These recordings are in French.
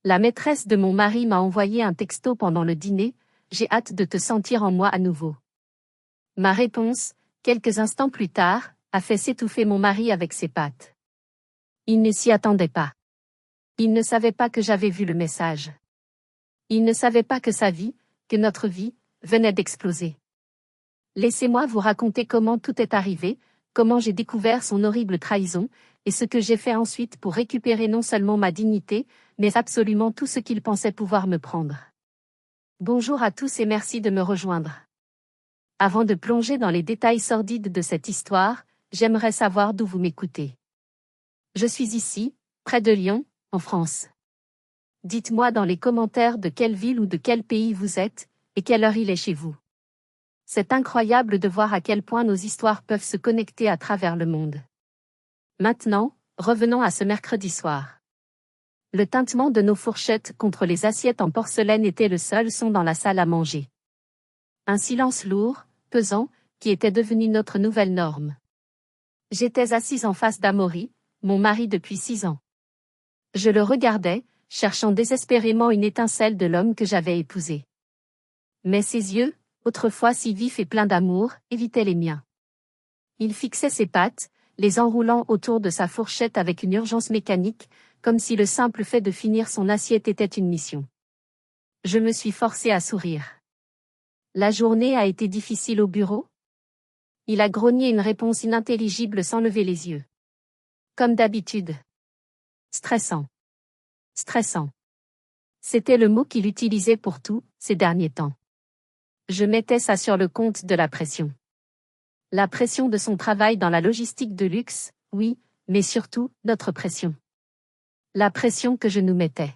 La maîtresse de mon mari m'a envoyé un texto pendant le dîner, j'ai hâte de te sentir en moi à nouveau. Ma réponse, quelques instants plus tard, a fait s'étouffer mon mari avec ses pattes. Il ne s'y attendait pas. Il ne savait pas que j'avais vu le message. Il ne savait pas que sa vie, que notre vie, venait d'exploser. Laissez-moi vous raconter comment tout est arrivé, comment j'ai découvert son horrible trahison, et ce que j'ai fait ensuite pour récupérer non seulement ma dignité, mais absolument tout ce qu'il pensait pouvoir me prendre. Bonjour à tous et merci de me rejoindre. Avant de plonger dans les détails sordides de cette histoire, j'aimerais savoir d'où vous m'écoutez. Je suis ici, près de Lyon, en France. Dites-moi dans les commentaires de quelle ville ou de quel pays vous êtes, et quelle heure il est chez vous. C'est incroyable de voir à quel point nos histoires peuvent se connecter à travers le monde. Maintenant, revenons à ce mercredi soir. Le tintement de nos fourchettes contre les assiettes en porcelaine était le seul son dans la salle à manger. Un silence lourd, pesant, qui était devenu notre nouvelle norme. J'étais assise en face d'Amaury, mon mari depuis 6 ans. Je le regardais, cherchant désespérément une étincelle de l'homme que j'avais épousé. Mais ses yeux, autrefois si vifs et pleins d'amour, évitaient les miens. Il fixait ses pattes, les enroulant autour de sa fourchette avec une urgence mécanique, comme si le simple fait de finir son assiette était une mission. Je me suis forcée à sourire. La journée a été difficile au bureau? Il a grogné une réponse inintelligible sans lever les yeux. Comme d'habitude. Stressant. Stressant. C'était le mot qu'il utilisait pour tout, ces derniers temps. Je mettais ça sur le compte de la pression. La pression de son travail dans la logistique de luxe, oui, mais surtout, notre pression. La pression que je nous mettais.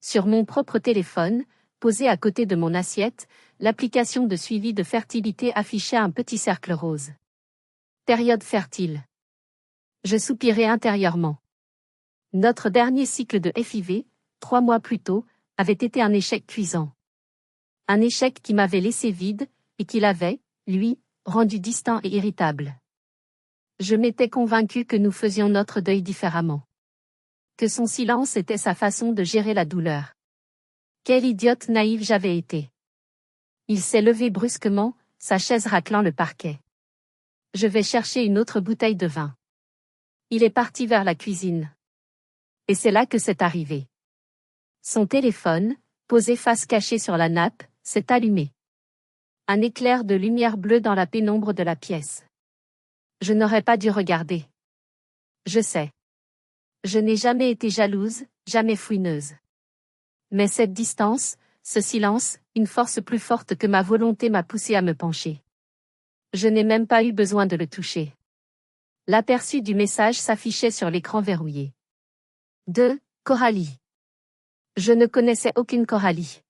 Sur mon propre téléphone, posé à côté de mon assiette, l'application de suivi de fertilité affichait un petit cercle rose. Période fertile. Je soupirais intérieurement. Notre dernier cycle de FIV, 3 mois plus tôt, avait été un échec cuisant. Un échec qui m'avait laissé vide, et qui l'avait, lui, rendu distant et irritable. Je m'étais convaincue que nous faisions notre deuil différemment. Que son silence était sa façon de gérer la douleur. Quelle idiote naïve j'avais été. Il s'est levé brusquement, sa chaise raclant le parquet. Je vais chercher une autre bouteille de vin. Il est parti vers la cuisine. Et c'est là que c'est arrivé. Son téléphone, posé face cachée sur la nappe, s'est allumé. Un éclair de lumière bleue dans la pénombre de la pièce. Je n'aurais pas dû regarder. Je sais. Je n'ai jamais été jalouse, jamais fouineuse. Mais cette distance, ce silence, une force plus forte que ma volonté m'a poussé à me pencher. Je n'ai même pas eu besoin de le toucher. L'aperçu du message s'affichait sur l'écran verrouillé. De Coralie. Je ne connaissais aucune Coralie.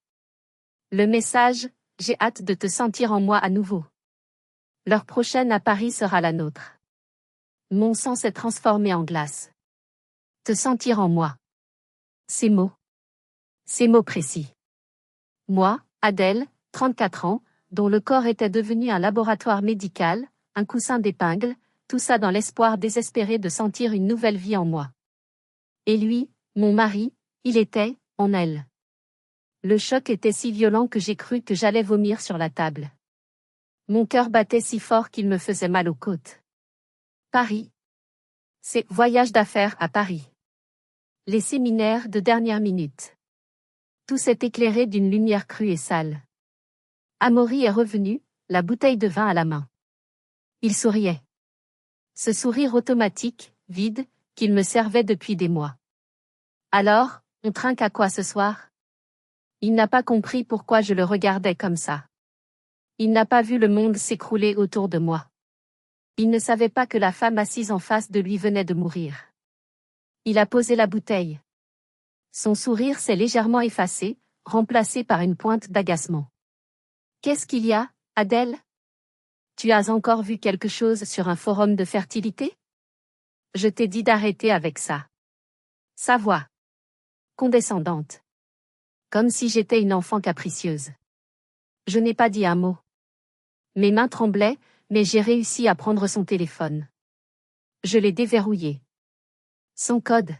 Le message, j'ai hâte de te sentir en moi à nouveau. Leur prochaine à Paris sera la nôtre. Mon sang s'est transformé en glace. Te sentir en moi. Ces mots. Ces mots précis. Moi, Adèle, 34 ans, dont le corps était devenu un laboratoire médical, un coussin d'épingle, tout ça dans l'espoir désespéré de sentir une nouvelle vie en moi. Et lui, mon mari, il était, en elle. Le choc était si violent que j'ai cru que j'allais vomir sur la table. Mon cœur battait si fort qu'il me faisait mal aux côtes. Paris. C'est voyage d'affaires à Paris. Les séminaires de dernière minute. Tout s'est éclairé d'une lumière crue et sale. Amaury est revenu, la bouteille de vin à la main. Il souriait. Ce sourire automatique, vide, qu'il me servait depuis des mois. Alors, on trinque à quoi ce soir? Il n'a pas compris pourquoi je le regardais comme ça. Il n'a pas vu le monde s'écrouler autour de moi. Il ne savait pas que la femme assise en face de lui venait de mourir. Il a posé la bouteille. Son sourire s'est légèrement effacé, remplacé par une pointe d'agacement. Qu'est-ce qu'il y a, Adèle? Tu as encore vu quelque chose sur un forum de fertilité? Je t'ai dit d'arrêter avec ça. Sa voix. Condescendante. Comme si j'étais une enfant capricieuse. Je n'ai pas dit un mot. Mes mains tremblaient, mais j'ai réussi à prendre son téléphone. Je l'ai déverrouillé. Son code.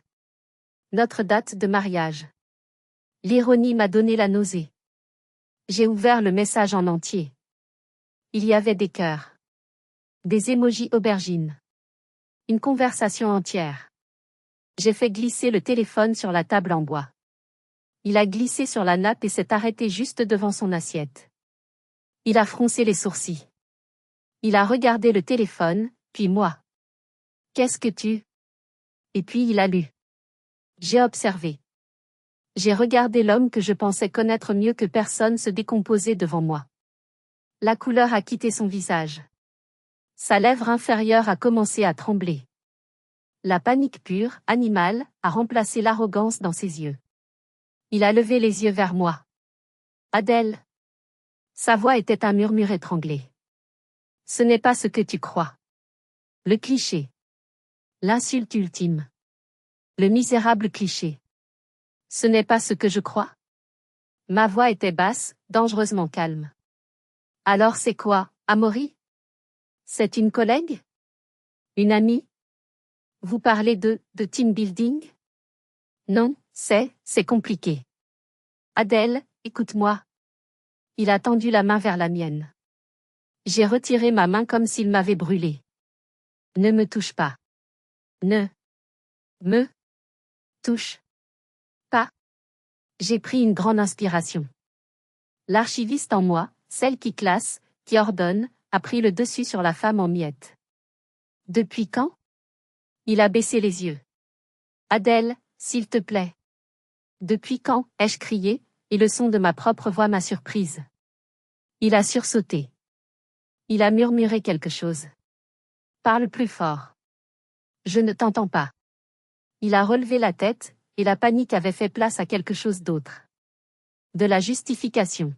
Notre date de mariage. L'ironie m'a donné la nausée. J'ai ouvert le message en entier. Il y avait des cœurs. Des émojis aubergines. Une conversation entière. J'ai fait glisser le téléphone sur la table en bois. Il a glissé sur la nappe et s'est arrêté juste devant son assiette. Il a froncé les sourcils. Il a regardé le téléphone, puis moi. Qu'est-ce que tu... Et puis il a lu. J'ai observé. J'ai regardé l'homme que je pensais connaître mieux que personne se décomposer devant moi. La couleur a quitté son visage. Sa lèvre inférieure a commencé à trembler. La panique pure, animale, a remplacé l'arrogance dans ses yeux. Il a levé les yeux vers moi. Adèle. Sa voix était un murmure étranglé. Ce n'est pas ce que tu crois. Le cliché. L'insulte ultime. Le misérable cliché. Ce n'est pas ce que je crois. Ma voix était basse, dangereusement calme. Alors c'est quoi, Amaury? C'est une collègue? Une amie? Vous parlez de team building? Non, c'est compliqué. Adèle, écoute-moi. Il a tendu la main vers la mienne. J'ai retiré ma main comme s'il m'avait brûlé. Ne me touche pas. Ne me touche pas. J'ai pris une grande inspiration. L'archiviste en moi, celle qui classe, qui ordonne, a pris le dessus sur la femme en miettes. Depuis quand? Il a baissé les yeux. Adèle, s'il te plaît. Depuis quand? Ai-je crié, et le son de ma propre voix m'a surprise. Il a sursauté. Il a murmuré quelque chose. Parle plus fort. Je ne t'entends pas. Il a relevé la tête, et la panique avait fait place à quelque chose d'autre. De la justification.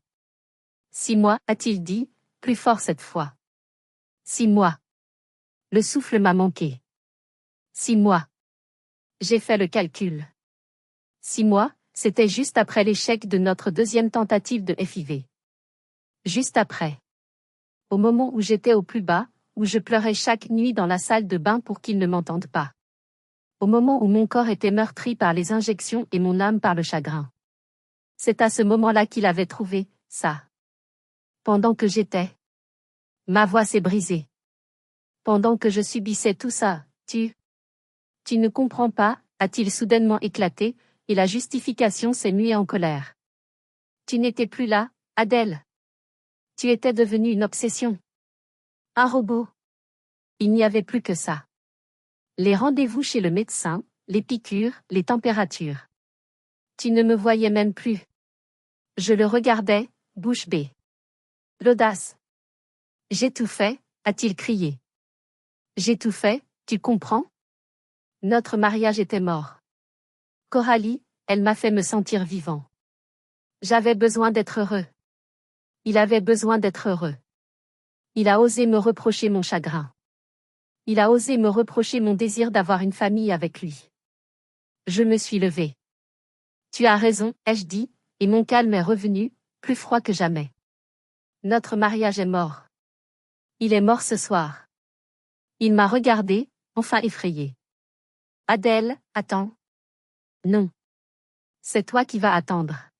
6 mois, a-t-il dit, plus fort cette fois. 6 mois. Le souffle m'a manqué. 6 mois. J'ai fait le calcul. 6 mois, c'était juste après l'échec de notre deuxième tentative de FIV. Juste après. Au moment où j'étais au plus bas, où je pleurais chaque nuit dans la salle de bain pour qu'ils ne m'entendent pas. Au moment où mon corps était meurtri par les injections et mon âme par le chagrin. C'est à ce moment-là qu'il avait trouvé ça. Pendant que j'étais. Ma voix s'est brisée. Pendant que je subissais tout ça, tu ne comprends pas, a-t-il soudainement éclaté, et la justification s'est muée en colère. Tu n'étais plus là, Adèle. Tu étais devenue une obsession. Un robot. Il n'y avait plus que ça. Les rendez-vous chez le médecin, les piqûres, les températures. Tu ne me voyais même plus. Je le regardais, bouche bée. L'audace. J'ai tout fait, a-t-il crié. J'ai tout fait, tu comprends? Notre mariage était mort. Coralie, elle m'a fait me sentir vivant. J'avais besoin d'être heureux. Il avait besoin d'être heureux. Il a osé me reprocher mon chagrin. Il a osé me reprocher mon désir d'avoir une famille avec lui. Je me suis levée. Tu as raison, ai-je dit, et mon calme est revenu, plus froid que jamais. Notre mariage est mort. Il est mort ce soir. Il m'a regardé, enfin effrayé. Adèle, attends. Non. C'est toi qui vas attendre.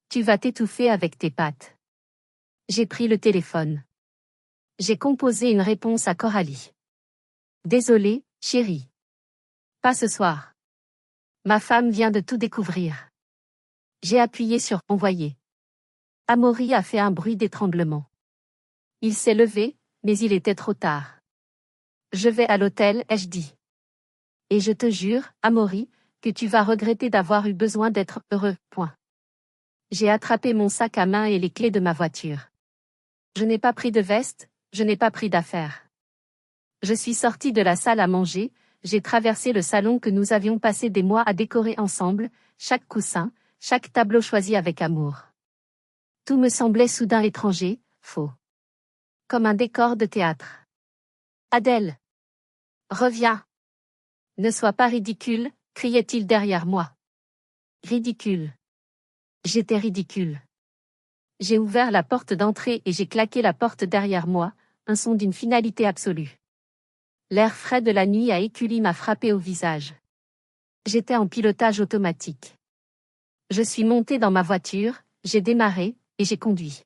Tu vas t'étouffer avec tes pattes. J'ai pris le téléphone. J'ai composé une réponse à Coralie. Désolée, chérie. Pas ce soir. Ma femme vient de tout découvrir. J'ai appuyé sur envoyer. Amaury a fait un bruit d'étranglement. Il s'est levé, mais il était trop tard. Je vais à l'hôtel, ai-je dit. Et je te jure, Amaury, que tu vas regretter d'avoir eu besoin d'être heureux, point. J'ai attrapé mon sac à main et les clés de ma voiture. Je n'ai pas pris de veste, je n'ai pas pris d'affaires. Je suis sortie de la salle à manger, j'ai traversé le salon que nous avions passé des mois à décorer ensemble, chaque coussin, chaque tableau choisi avec amour. Tout me semblait soudain étranger, faux. Comme un décor de théâtre. Adèle. Reviens. Ne sois pas ridicule, criait-il derrière moi. Ridicule. J'étais ridicule. J'ai ouvert la porte d'entrée et j'ai claqué la porte derrière moi, un son d'une finalité absolue. L'air frais de la nuit à éculis m'a frappé au visage. J'étais en pilotage automatique. Je suis montée dans ma voiture, j'ai démarré, et j'ai conduit.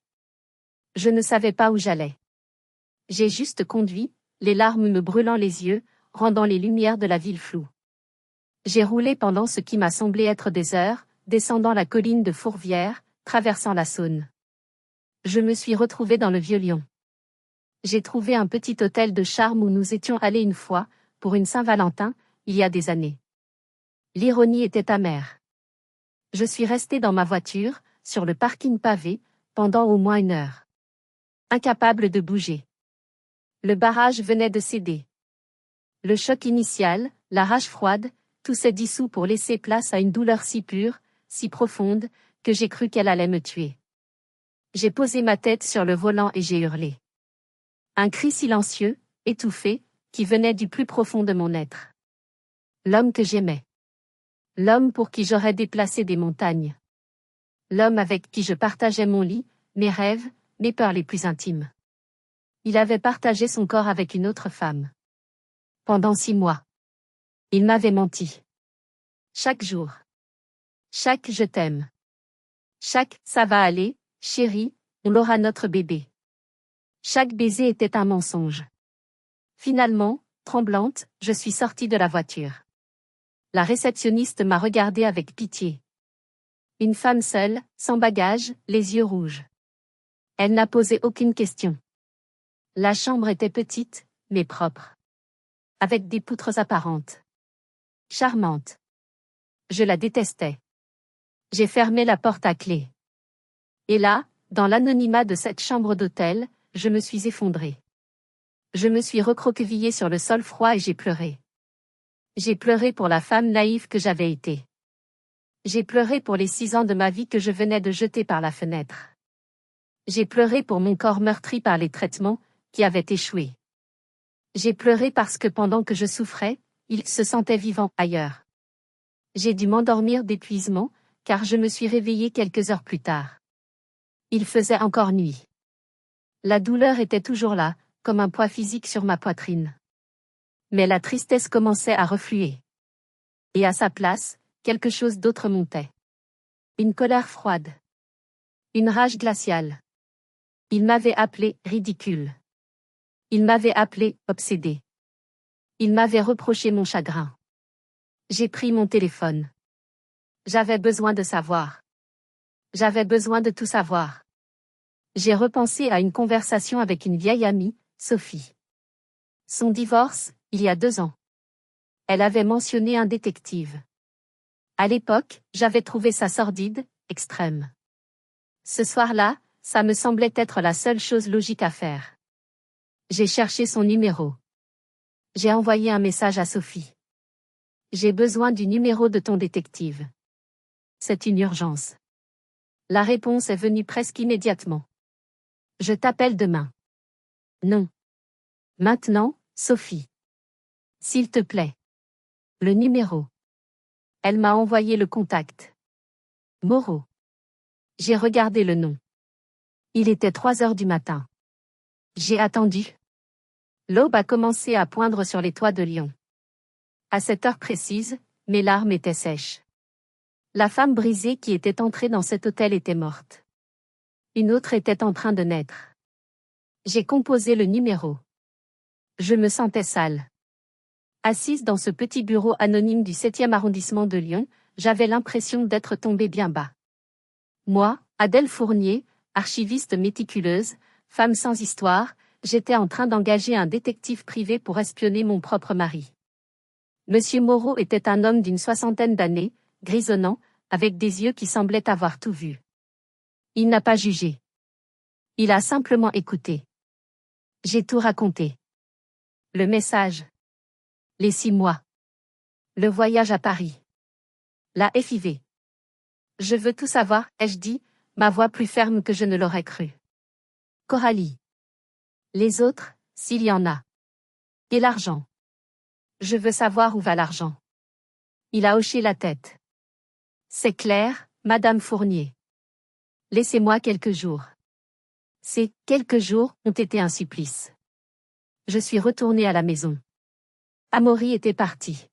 Je ne savais pas où j'allais. J'ai juste conduit, les larmes me brûlant les yeux, rendant les lumières de la ville floues. J'ai roulé pendant ce qui m'a semblé être des heures, descendant la colline de Fourvière, traversant la Saône. Je me suis retrouvée dans le Vieux-Lyon. J'ai trouvé un petit hôtel de charme où nous étions allés une fois, pour une Saint-Valentin, il y a des années. L'ironie était amère. Je suis restée dans ma voiture, sur le parking pavé, pendant au moins 1 heure. Incapable de bouger. Le barrage venait de céder. Le choc initial, la rage froide, tout s'est dissous pour laisser place à une douleur si pure, si profonde, que j'ai cru qu'elle allait me tuer. J'ai posé ma tête sur le volant et j'ai hurlé. Un cri silencieux, étouffé, qui venait du plus profond de mon être. L'homme que j'aimais. L'homme pour qui j'aurais déplacé des montagnes. L'homme avec qui je partageais mon lit, mes rêves, mes peurs les plus intimes. Il avait partagé son corps avec une autre femme. Pendant 6 mois. Il m'avait menti. Chaque jour. Chaque je t'aime. Chaque ça va aller, chérie, on aura notre bébé. Chaque baiser était un mensonge. Finalement, tremblante, je suis sortie de la voiture. La réceptionniste m'a regardée avec pitié. Une femme seule, sans bagage, les yeux rouges. Elle n'a posé aucune question. La chambre était petite, mais propre. Avec des poutres apparentes. Charmante. Je la détestais. J'ai fermé la porte à clé. Et là, dans l'anonymat de cette chambre d'hôtel, je me suis effondrée. Je me suis recroquevillée sur le sol froid et j'ai pleuré. J'ai pleuré pour la femme naïve que j'avais été. J'ai pleuré pour les 6 ans de ma vie que je venais de jeter par la fenêtre. J'ai pleuré pour mon corps meurtri par les traitements, qui avaient échoué. J'ai pleuré parce que pendant que je souffrais, il se sentait vivant ailleurs. J'ai dû m'endormir d'épuisement, car je me suis réveillée quelques heures plus tard. Il faisait encore nuit. La douleur était toujours là, comme un poids physique sur ma poitrine. Mais la tristesse commençait à refluer. Et à sa place, quelque chose d'autre montait. Une colère froide. Une rage glaciale. Il m'avait appelé ridicule. Il m'avait appelé obsédé. Il m'avait reproché mon chagrin. J'ai pris mon téléphone. J'avais besoin de savoir. J'avais besoin de tout savoir. J'ai repensé à une conversation avec une vieille amie, Sophie. Son divorce, il y a 2 ans. Elle avait mentionné un détective. À l'époque, j'avais trouvé ça sordide, extrême. Ce soir-là, ça me semblait être la seule chose logique à faire. J'ai cherché son numéro. J'ai envoyé un message à Sophie. J'ai besoin du numéro de ton détective. C'est une urgence. La réponse est venue presque immédiatement. Je t'appelle demain. Non. Maintenant, Sophie. S'il te plaît. Le numéro. Elle m'a envoyé le contact. Moreau. J'ai regardé le nom. Il était 3 heures du matin. J'ai attendu. L'aube a commencé à poindre sur les toits de Lyon. À cette heure précise, mes larmes étaient sèches. La femme brisée qui était entrée dans cet hôtel était morte. Une autre était en train de naître. J'ai composé le numéro. Je me sentais sale. Assise dans ce petit bureau anonyme du 7e arrondissement de Lyon, j'avais l'impression d'être tombée bien bas. Moi, Adèle Fournier, archiviste méticuleuse, femme sans histoire, j'étais en train d'engager un détective privé pour espionner mon propre mari. Monsieur Moreau était un homme d'une 60aine d'années, grisonnant, avec des yeux qui semblaient avoir tout vu. Il n'a pas jugé. Il a simplement écouté. J'ai tout raconté. Le message. Les 6 mois. Le voyage à Paris. La FIV. Je veux tout savoir, ai-je dit, ma voix plus ferme que je ne l'aurais cru. Coralie. Les autres, s'il y en a. Et l'argent. Je veux savoir où va l'argent. Il a hoché la tête. C'est clair, Madame Fournier. Laissez-moi quelques jours. Ces quelques jours ont été un supplice. Je suis retournée à la maison. Amaury était parti.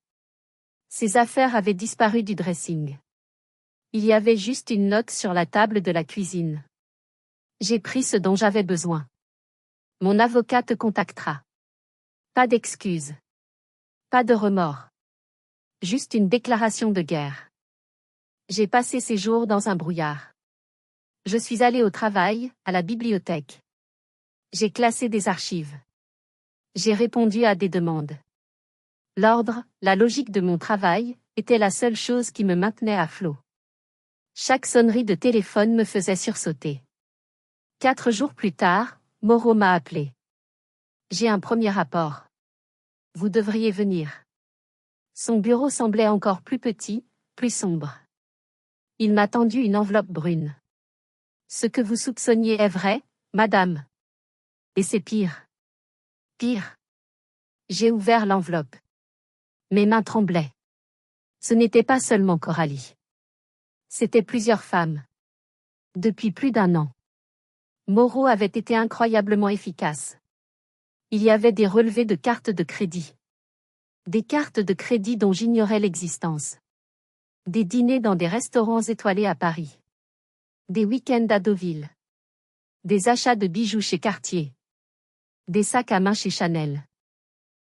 Ses affaires avaient disparu du dressing. Il y avait juste une note sur la table de la cuisine. J'ai pris ce dont j'avais besoin. Mon avocat te contactera. Pas d'excuses. Pas de remords. Juste une déclaration de guerre. J'ai passé ces jours dans un brouillard. Je suis allé au travail, à la bibliothèque. J'ai classé des archives. J'ai répondu à des demandes. L'ordre, la logique de mon travail, était la seule chose qui me maintenait à flot. Chaque sonnerie de téléphone me faisait sursauter. 4 jours plus tard, Moreau m'a appelé. J'ai un premier rapport. Vous devriez venir. Son bureau semblait encore plus petit, plus sombre. Il m'a tendu une enveloppe brune. Ce que vous soupçonniez est vrai, madame. Et c'est pire. Pire. J'ai ouvert l'enveloppe. Mes mains tremblaient. Ce n'était pas seulement Coralie. C'étaient plusieurs femmes. Depuis plus d'1 an. Moreau avait été incroyablement efficace. Il y avait des relevés de cartes de crédit. Des cartes de crédit dont j'ignorais l'existence. Des dîners dans des restaurants étoilés à Paris. Des week-ends à Deauville. Des achats de bijoux chez Cartier. Des sacs à main chez Chanel.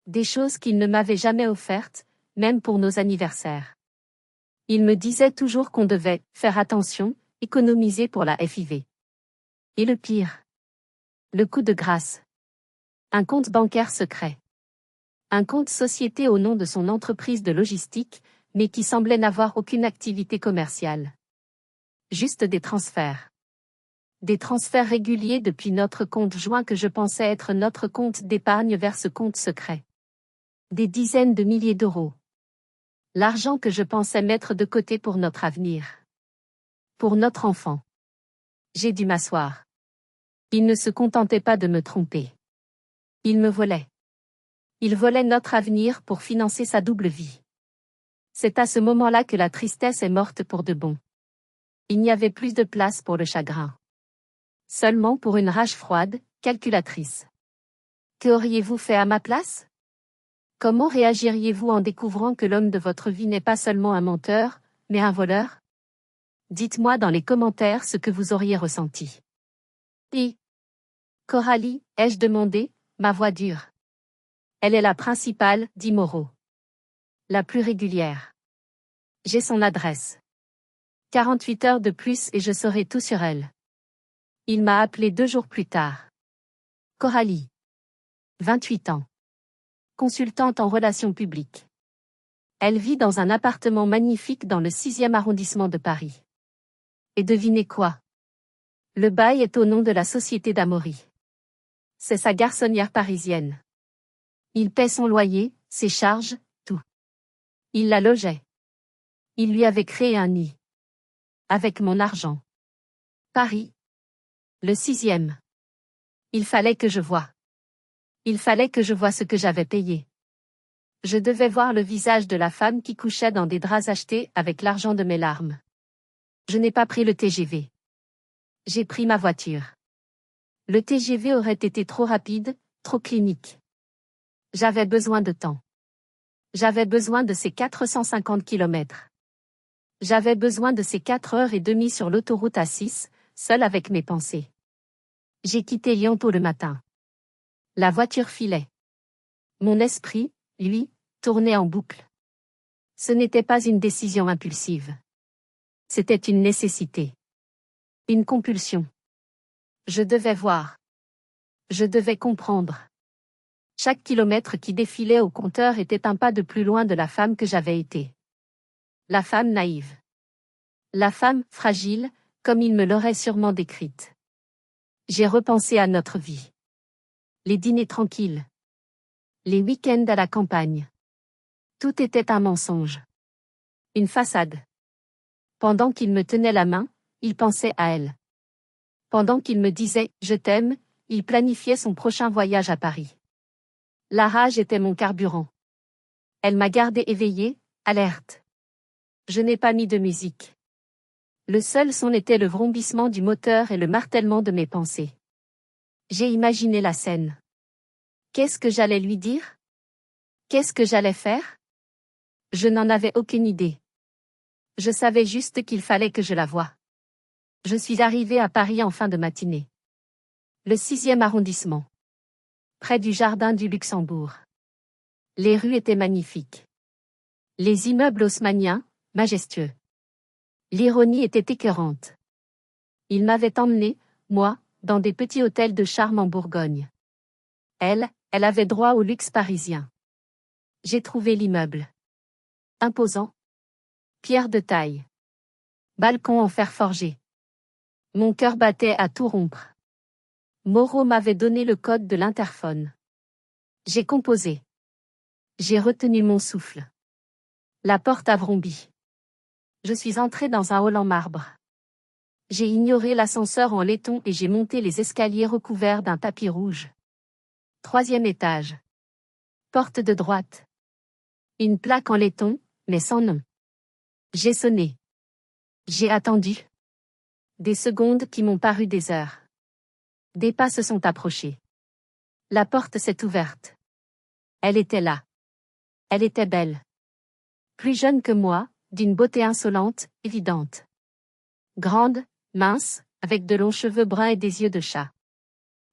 Des choses qu'il ne m'avait jamais offertes, même pour nos anniversaires. Il me disait toujours qu'on devait faire attention, économiser pour la FIV. Et le pire. Le coup de grâce. Un compte bancaire secret. Un compte société au nom de son entreprise de logistique, mais qui semblait n'avoir aucune activité commerciale. Juste des transferts. Des transferts réguliers depuis notre compte joint que je pensais être notre compte d'épargne vers ce compte secret. Des dizaines de milliers d'euros. L'argent que je pensais mettre de côté pour notre avenir. Pour notre enfant. J'ai dû m'asseoir. Il ne se contentait pas de me tromper. Il me volait. Il volait notre avenir pour financer sa double vie. C'est à ce moment-là que la tristesse est morte pour de bon. Il n'y avait plus de place pour le chagrin. Seulement pour une rage froide, calculatrice. Qu'auriez-vous fait à ma place? Comment réagiriez-vous en découvrant que l'homme de votre vie n'est pas seulement un menteur, mais un voleur? Dites-moi dans les commentaires ce que vous auriez ressenti. Et Coralie, ai-je demandé, ma voix dure. Elle est la principale, dit Moreau. La plus régulière. J'ai son adresse. 48 heures de plus et je saurai tout sur elle. Il m'a appelé 2 jours plus tard. Coralie. 28 ans. Consultante en relations publiques. Elle vit dans un appartement magnifique dans le 6e arrondissement de Paris. Et devinez quoi? Le bail est au nom de la société d'Amaury. C'est sa garçonnière parisienne. Il paie son loyer, ses charges, tout. Il la logeait. Il lui avait créé un nid. Avec mon argent. Paris. Le 6e. Il fallait que je voie. Il fallait que je voie ce que j'avais payé. Je devais voir le visage de la femme qui couchait dans des draps achetés avec l'argent de mes larmes. Je n'ai pas pris le TGV. J'ai pris ma voiture. Le TGV aurait été trop rapide, trop clinique. J'avais besoin de temps. J'avais besoin de ces 450 kilomètres. J'avais besoin de ces 4h30 sur l'autoroute A6, seule avec mes pensées. J'ai quitté Lyon tôt le matin. La voiture filait. Mon esprit, lui, tournait en boucle. Ce n'était pas une décision impulsive. C'était une nécessité. Une compulsion. Je devais voir. Je devais comprendre. Chaque kilomètre qui défilait au compteur était un pas de plus loin de la femme que j'avais été. La femme naïve. La femme fragile, comme il me l'aurait sûrement décrite. J'ai repensé à notre vie. Les dîners tranquilles. Les week-ends à la campagne. Tout était un mensonge. Une façade. Pendant qu'il me tenait la main, il pensait à elle. Pendant qu'il me disait « Je t'aime », il planifiait son prochain voyage à Paris. La rage était mon carburant. Elle m'a gardé éveillée, alerte. Je n'ai pas mis de musique. Le seul son était le vrombissement du moteur et le martèlement de mes pensées. J'ai imaginé la scène. Qu'est-ce que j'allais lui dire? Qu'est-ce que j'allais faire? Je n'en avais aucune idée. Je savais juste qu'il fallait que je la voie. Je suis arrivée à Paris en fin de matinée. Le 6e arrondissement. Près du jardin du Luxembourg. Les rues étaient magnifiques. Les immeubles haussmanniens, majestueux. L'ironie était écœurante. Il m'avait emmené, moi, dans des petits hôtels de charme en Bourgogne. Elle avait droit au luxe parisien. J'ai trouvé l'immeuble. Imposant. Pierre de taille. Balcon en fer forgé. Mon cœur battait à tout rompre. Moreau m'avait donné le code de l'interphone. J'ai composé. J'ai retenu mon souffle. La porte a vrombie. Je suis entrée dans un hall en marbre. J'ai ignoré l'ascenseur en laiton et j'ai monté les escaliers recouverts d'un tapis rouge. 3e étage. Porte de droite. Une plaque en laiton, mais sans nom. J'ai sonné. J'ai attendu. Des secondes qui m'ont paru des heures. Des pas se sont approchés. La porte s'est ouverte. Elle était là. Elle était belle. Plus jeune que moi, d'une beauté insolente, évidente. Grande, mince, avec de longs cheveux bruns et des yeux de chat.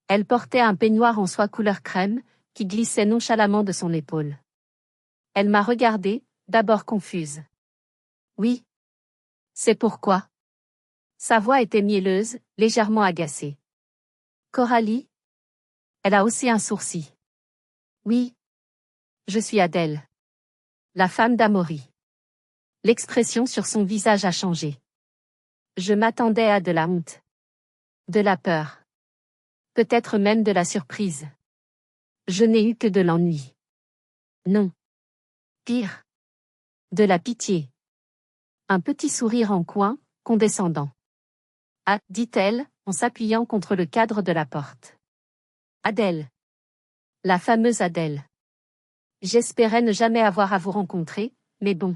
Elle portait un peignoir en soie couleur crème, qui glissait nonchalamment de son épaule. Elle m'a regardée, d'abord confuse. Oui. C'est pourquoi. Sa voix était mielleuse, légèrement agacée. Coralie? Elle a haussé un sourcil. Oui. Je suis Adèle. La femme d'Amaury. L'expression sur son visage a changé. Je m'attendais à de la honte. De la peur. Peut-être même de la surprise. Je n'ai eu que de l'ennui. Non. Pire. De la pitié. Un petit sourire en coin, condescendant. Ah, dit-elle, en s'appuyant contre le cadre de la porte. Adèle. La fameuse Adèle. J'espérais ne jamais avoir à vous rencontrer, mais bon.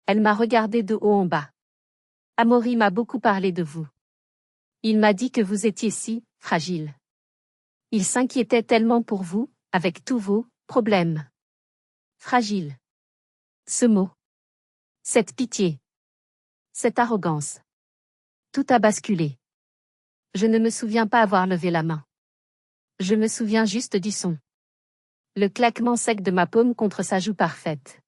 Elle m'a regardé de haut en bas. Amaury m'a beaucoup parlé de vous. Il m'a dit que vous étiez si fragile. Il s'inquiétait tellement pour vous, avec tous vos problèmes. Fragile. Ce mot. Cette pitié. Cette arrogance. Tout a basculé. Je ne me souviens pas avoir levé la main. Je me souviens juste du son. Le claquement sec de ma paume contre sa joue parfaite.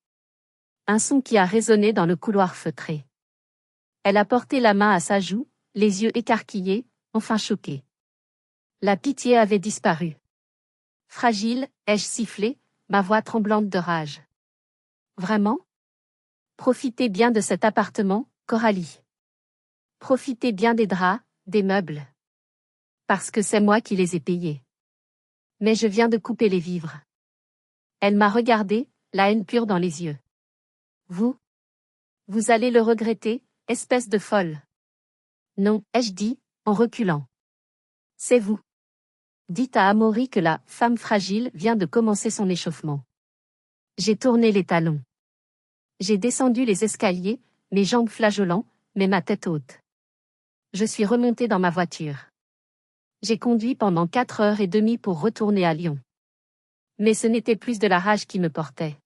Un son qui a résonné dans le couloir feutré. Elle a porté la main à sa joue, les yeux écarquillés, enfin choqués. La pitié avait disparu. Fragile, ai-je sifflé, ma voix tremblante de rage. Vraiment? Profitez bien de cet appartement, Coralie. Profitez bien des draps, des meubles. Parce que c'est moi qui les ai payés. Mais je viens de couper les vivres. Elle m'a regardé, la haine pure dans les yeux. Vous allez le regretter, espèce de folle. Non, ai-je dit, en reculant. C'est vous. Dites à Amaury que la femme fragile vient de commencer son échauffement. J'ai tourné les talons. J'ai descendu les escaliers, mes jambes flageolant, mais ma tête haute. Je suis remontée dans ma voiture. J'ai conduit pendant 4h30 pour retourner à Lyon. Mais ce n'était plus de la rage qui me portait.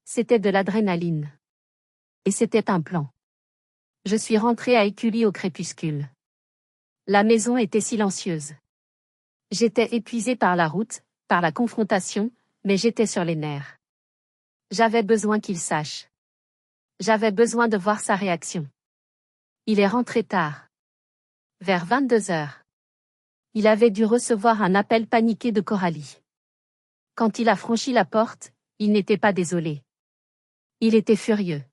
C'était de l'adrénaline. Et c'était un plan. Je suis rentrée à Écully au crépuscule. La maison était silencieuse. J'étais épuisée par la route, par la confrontation, mais j'étais sur les nerfs. J'avais besoin qu'il sache. J'avais besoin de voir sa réaction. Il est rentré tard. Vers 22h. Il avait dû recevoir un appel paniqué de Coralie. Quand il a franchi la porte, il n'était pas désolé. Il était furieux.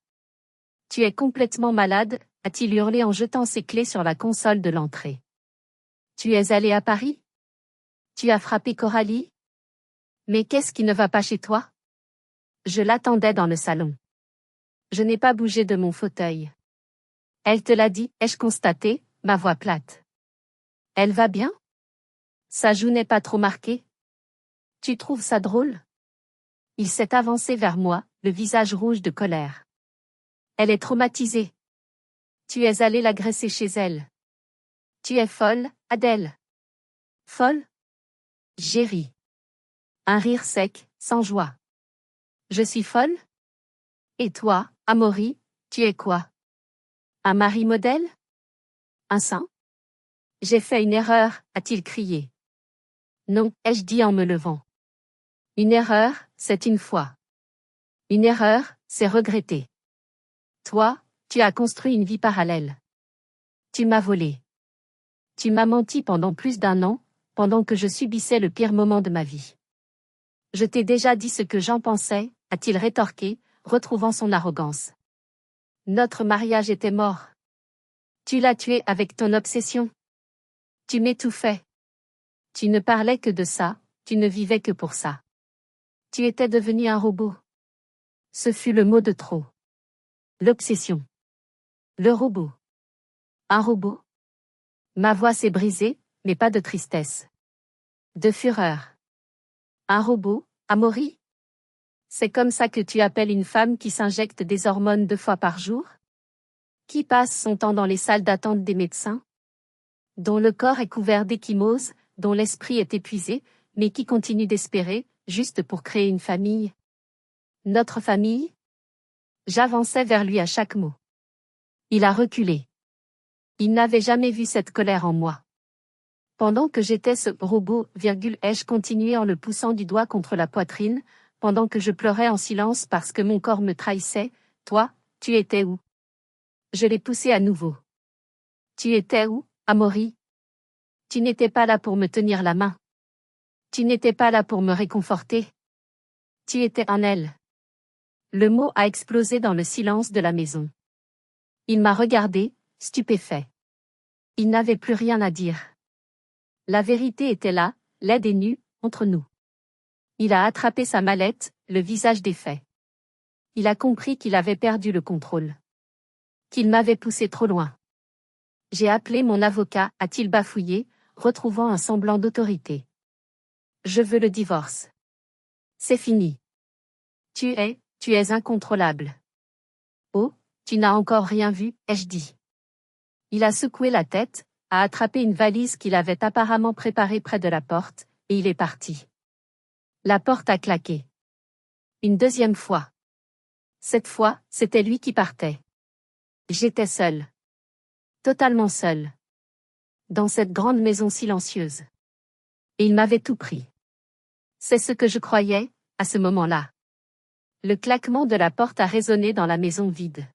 « Tu es complètement malade », a-t-il hurlé en jetant ses clés sur la console de l'entrée. « Tu es allé à Paris ? Tu as frappé Coralie ? Mais qu'est-ce qui ne va pas chez toi ? » Je l'attendais dans le salon. Je n'ai pas bougé de mon fauteuil. Elle te l'a dit, ai-je constaté, ma voix plate. Elle va bien ? Sa joue n'est pas trop marquée ? Tu trouves ça drôle ? Il s'est avancé vers moi, le visage rouge de colère. Elle est traumatisée. Tu es allé l'agresser chez elle. Tu es folle, Adèle. Folle ? J'ai ri. Un rire sec, sans joie. Je suis folle ? Et toi, Amaury, tu es quoi ? Un mari modèle? Un saint? J'ai fait une erreur, a-t-il crié. Non, ai-je dit en me levant. Une erreur, c'est une fois. Une erreur, c'est regretter. Toi, tu as construit une vie parallèle. Tu m'as volé. Tu m'as menti pendant plus d'1 an, pendant que je subissais le pire moment de ma vie. Je t'ai déjà dit ce que j'en pensais, a-t-il rétorqué, retrouvant son arrogance. Notre mariage était mort. Tu l'as tué avec ton obsession. Tu m'étouffais. Tu ne parlais que de ça, tu ne vivais que pour ça. Tu étais devenu un robot. Ce fut le mot de trop. L'obsession. Le robot. Un robot? Ma voix s'est brisée, mais pas de tristesse. De fureur. Un robot, Amaury? C'est comme ça que tu appelles une femme qui s'injecte des hormones 2 fois par jour? Qui passe son temps dans les salles d'attente des médecins? Dont le corps est couvert d'échymoses, dont l'esprit est épuisé, mais qui continue d'espérer, juste pour créer une famille? Notre famille? J'avançais vers lui à chaque mot. Il a reculé. Il n'avait jamais vu cette colère en moi. Pendant que j'étais ce robot, ai-je continué en le poussant du doigt contre la poitrine, pendant que je pleurais en silence parce que mon corps me trahissait, toi, tu étais où? Je l'ai poussé à nouveau. Tu étais où, Amaury? Tu n'étais pas là pour me tenir la main. Tu n'étais pas là pour me réconforter. Tu étais en elle. Le mot a explosé dans le silence de la maison. Il m'a regardé, stupéfait. Il n'avait plus rien à dire. La vérité était là, laide et nue, entre nous. Il a attrapé sa mallette, le visage défait. Il a compris qu'il avait perdu le contrôle. Qu'il m'avait poussé trop loin. J'ai appelé mon avocat, a-t-il bafouillé, retrouvant un semblant d'autorité. Je veux le divorce. C'est fini. Tu es incontrôlable. Oh, tu n'as encore rien vu, ai-je dit. Il a secoué la tête, a attrapé une valise qu'il avait apparemment préparée près de la porte, et il est parti. La porte a claqué. Une deuxième fois. Cette fois, c'était lui qui partait. J'étais seule. Totalement seule. Dans cette grande maison silencieuse. Et il m'avait tout pris. C'est ce que je croyais, à ce moment-là. Le claquement de la porte a résonné dans la maison vide.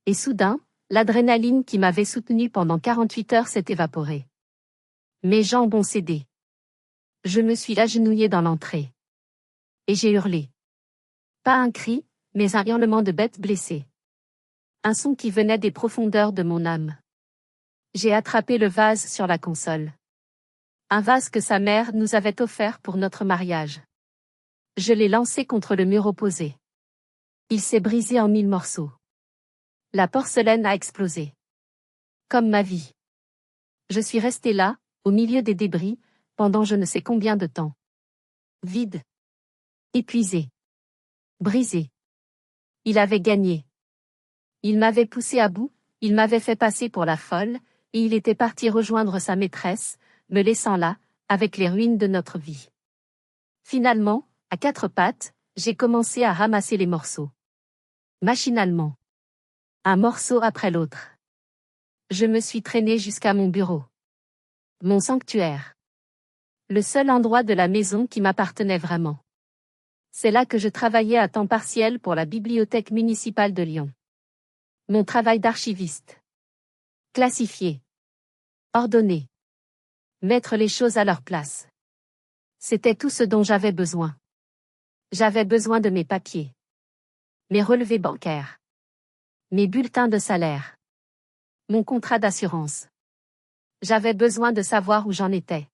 Et soudain, l'adrénaline qui m'avait soutenue pendant 48 heures s'est évaporée. Mes jambes ont cédé. Je me suis agenouillée dans l'entrée. Et j'ai hurlé. Pas un cri, mais un hurlement de bête blessée. Un son qui venait des profondeurs de mon âme. J'ai attrapé le vase sur la console. Un vase que sa mère nous avait offert pour notre mariage. Je l'ai lancé contre le mur opposé. Il s'est brisé en 1000 morceaux. La porcelaine a explosé. Comme ma vie. Je suis restée là, au milieu des débris, pendant je ne sais combien de temps. Vide. Épuisé. Brisé. Il avait gagné. Il m'avait poussé à bout, il m'avait fait passer pour la folle, et il était parti rejoindre sa maîtresse, me laissant là, avec les ruines de notre vie. Finalement, à 4 pattes, j'ai commencé à ramasser les morceaux. Machinalement. Un morceau après l'autre. Je me suis traînée jusqu'à mon bureau. Mon sanctuaire. Le seul endroit de la maison qui m'appartenait vraiment. C'est là que je travaillais à temps partiel pour la bibliothèque municipale de Lyon. Mon travail d'archiviste. Classifier. Ordonner. Mettre les choses à leur place. C'était tout ce dont j'avais besoin. J'avais besoin de mes papiers. Mes relevés bancaires. Mes bulletins de salaire. Mon contrat d'assurance. J'avais besoin de savoir où j'en étais.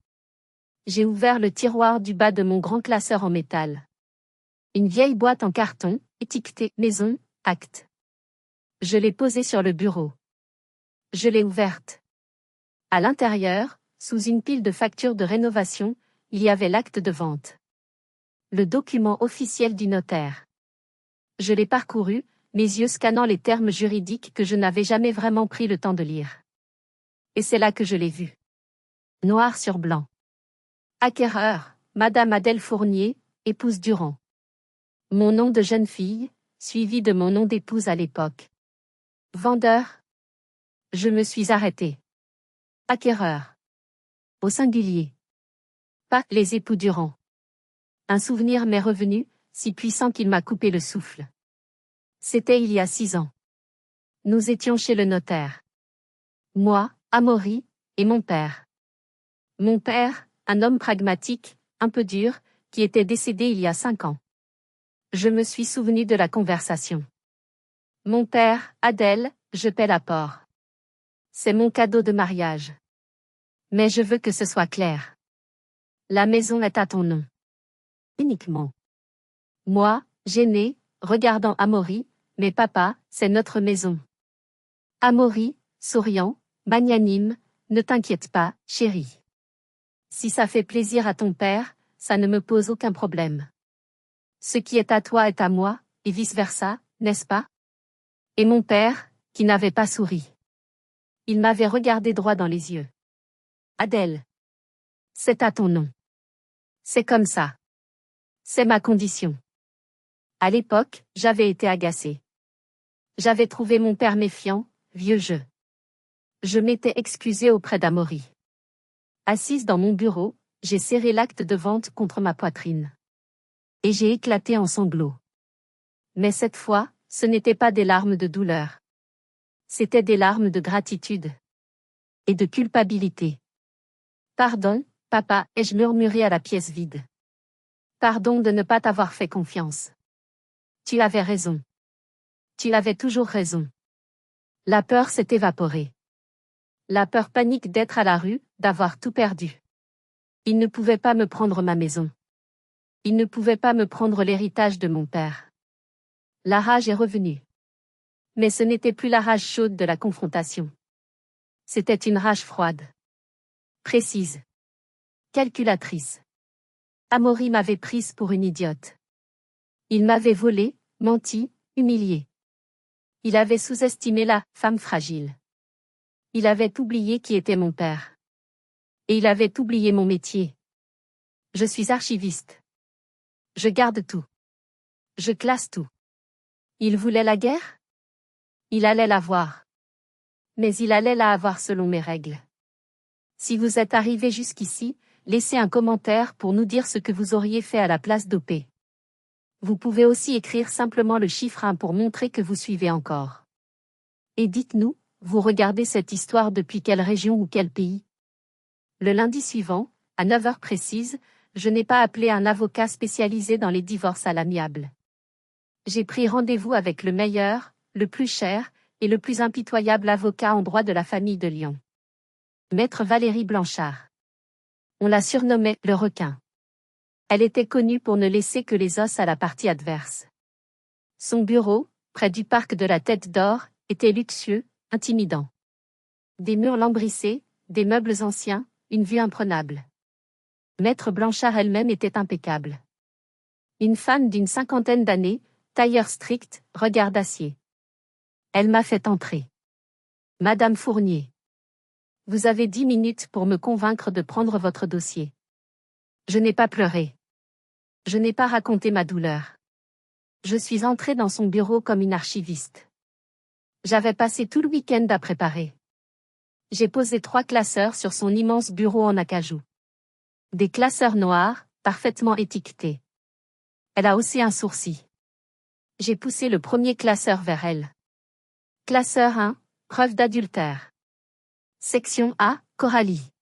J'ai ouvert le tiroir du bas de mon grand classeur en métal. Une vieille boîte en carton, étiquetée « Maison, acte ». Je l'ai posée sur le bureau. Je l'ai ouverte. À l'intérieur, sous une pile de factures de rénovation, il y avait l'acte de vente. Le document officiel du notaire. Je l'ai parcouru, mes yeux scannant les termes juridiques que je n'avais jamais vraiment pris le temps de lire. Et c'est là que je l'ai vu. Noir sur blanc. Acquéreur, Madame Adèle Fournier, épouse Durand. Mon nom de jeune fille, suivi de mon nom d'épouse à l'époque. Vendeur, Je me suis arrêté. Acquéreur. Au singulier. Pas les époux Durand. Un souvenir m'est revenu, si puissant qu'il m'a coupé le souffle. C'était il y a 6 ans. Nous étions chez le notaire. Moi, Amaury, et mon père. Mon père, un homme pragmatique, un peu dur, qui était décédé il y a 5 ans. Je me suis souvenu de la conversation. Mon père, Adèle, je paie l'apport. C'est mon cadeau de mariage. Mais je veux que ce soit clair. La maison est à ton nom. Uniquement. Moi, gêné, regardant Amaury, mais papa, c'est notre maison. Amaury, souriant, magnanime, ne t'inquiète pas, chérie. Si ça fait plaisir à ton père, ça ne me pose aucun problème. Ce qui est à toi est à moi, et vice-versa, n'est-ce pas? Et mon père, qui n'avait pas souri. Il m'avait regardé droit dans les yeux. Adèle. C'est à ton nom. C'est comme ça. C'est ma condition. À l'époque, j'avais été agacée. J'avais trouvé mon père méfiant, vieux jeu. Je m'étais excusée auprès d'Amaury. Assise dans mon bureau, j'ai serré l'acte de vente contre ma poitrine. Et j'ai éclaté en sanglots. Mais cette fois, ce n'étaient pas des larmes de douleur. C'étaient des larmes de gratitude. Et de culpabilité. Pardon, papa, ai-je murmuré à la pièce vide. Pardon de ne pas t'avoir fait confiance. Tu avais raison. Tu avais toujours raison. La peur s'est évaporée. La peur panique d'être à la rue, d'avoir tout perdu. Il ne pouvait pas me prendre ma maison. Il ne pouvait pas me prendre l'héritage de mon père. La rage est revenue. Mais ce n'était plus la rage chaude de la confrontation. C'était une rage froide. Précise. Calculatrice. Amaury m'avait prise pour une idiote. Il m'avait volé, menti, humilié. Il avait sous-estimé la femme fragile. Il avait oublié qui était mon père. Et il avait oublié mon métier. Je suis archiviste. Je garde tout. Je classe tout. Il voulait la guerre? Il allait la voir. Mais il allait la avoir selon mes règles. Si vous êtes arrivé jusqu'ici, laissez un commentaire pour nous dire ce que vous auriez fait à la place d'OP. Vous pouvez aussi écrire simplement le chiffre 1 pour montrer que vous suivez encore. Et dites-nous, vous regardez cette histoire depuis quelle région ou quel pays? Le lundi suivant, à 9 heures précises, je n'ai pas appelé un avocat spécialisé dans les divorces à l'amiable. J'ai pris rendez-vous avec le meilleur, le plus cher, et le plus impitoyable avocat en droit de la famille de Lyon. Maître Valérie Blanchard. On la surnommait le requin. Elle était connue pour ne laisser que les os à la partie adverse. Son bureau, près du parc de la Tête d'Or, était luxueux, intimidant. Des murs lambrissés, des meubles anciens, une vue imprenable. Maître Blanchard elle-même était impeccable. Une femme d'une 50aine d'années, tailleur strict, regard d'acier. Elle m'a fait entrer. Madame Fournier. Vous avez 10 minutes pour me convaincre de prendre votre dossier. Je n'ai pas pleuré. Je n'ai pas raconté ma douleur. Je suis entrée dans son bureau comme une archiviste. J'avais passé tout le week-end à préparer. J'ai posé 3 classeurs sur son immense bureau en acajou. Des classeurs noirs, parfaitement étiquetés. Elle a haussé un sourcil. J'ai poussé le premier classeur vers elle. Classeur 1, preuve d'adultère. Section A, Coralie.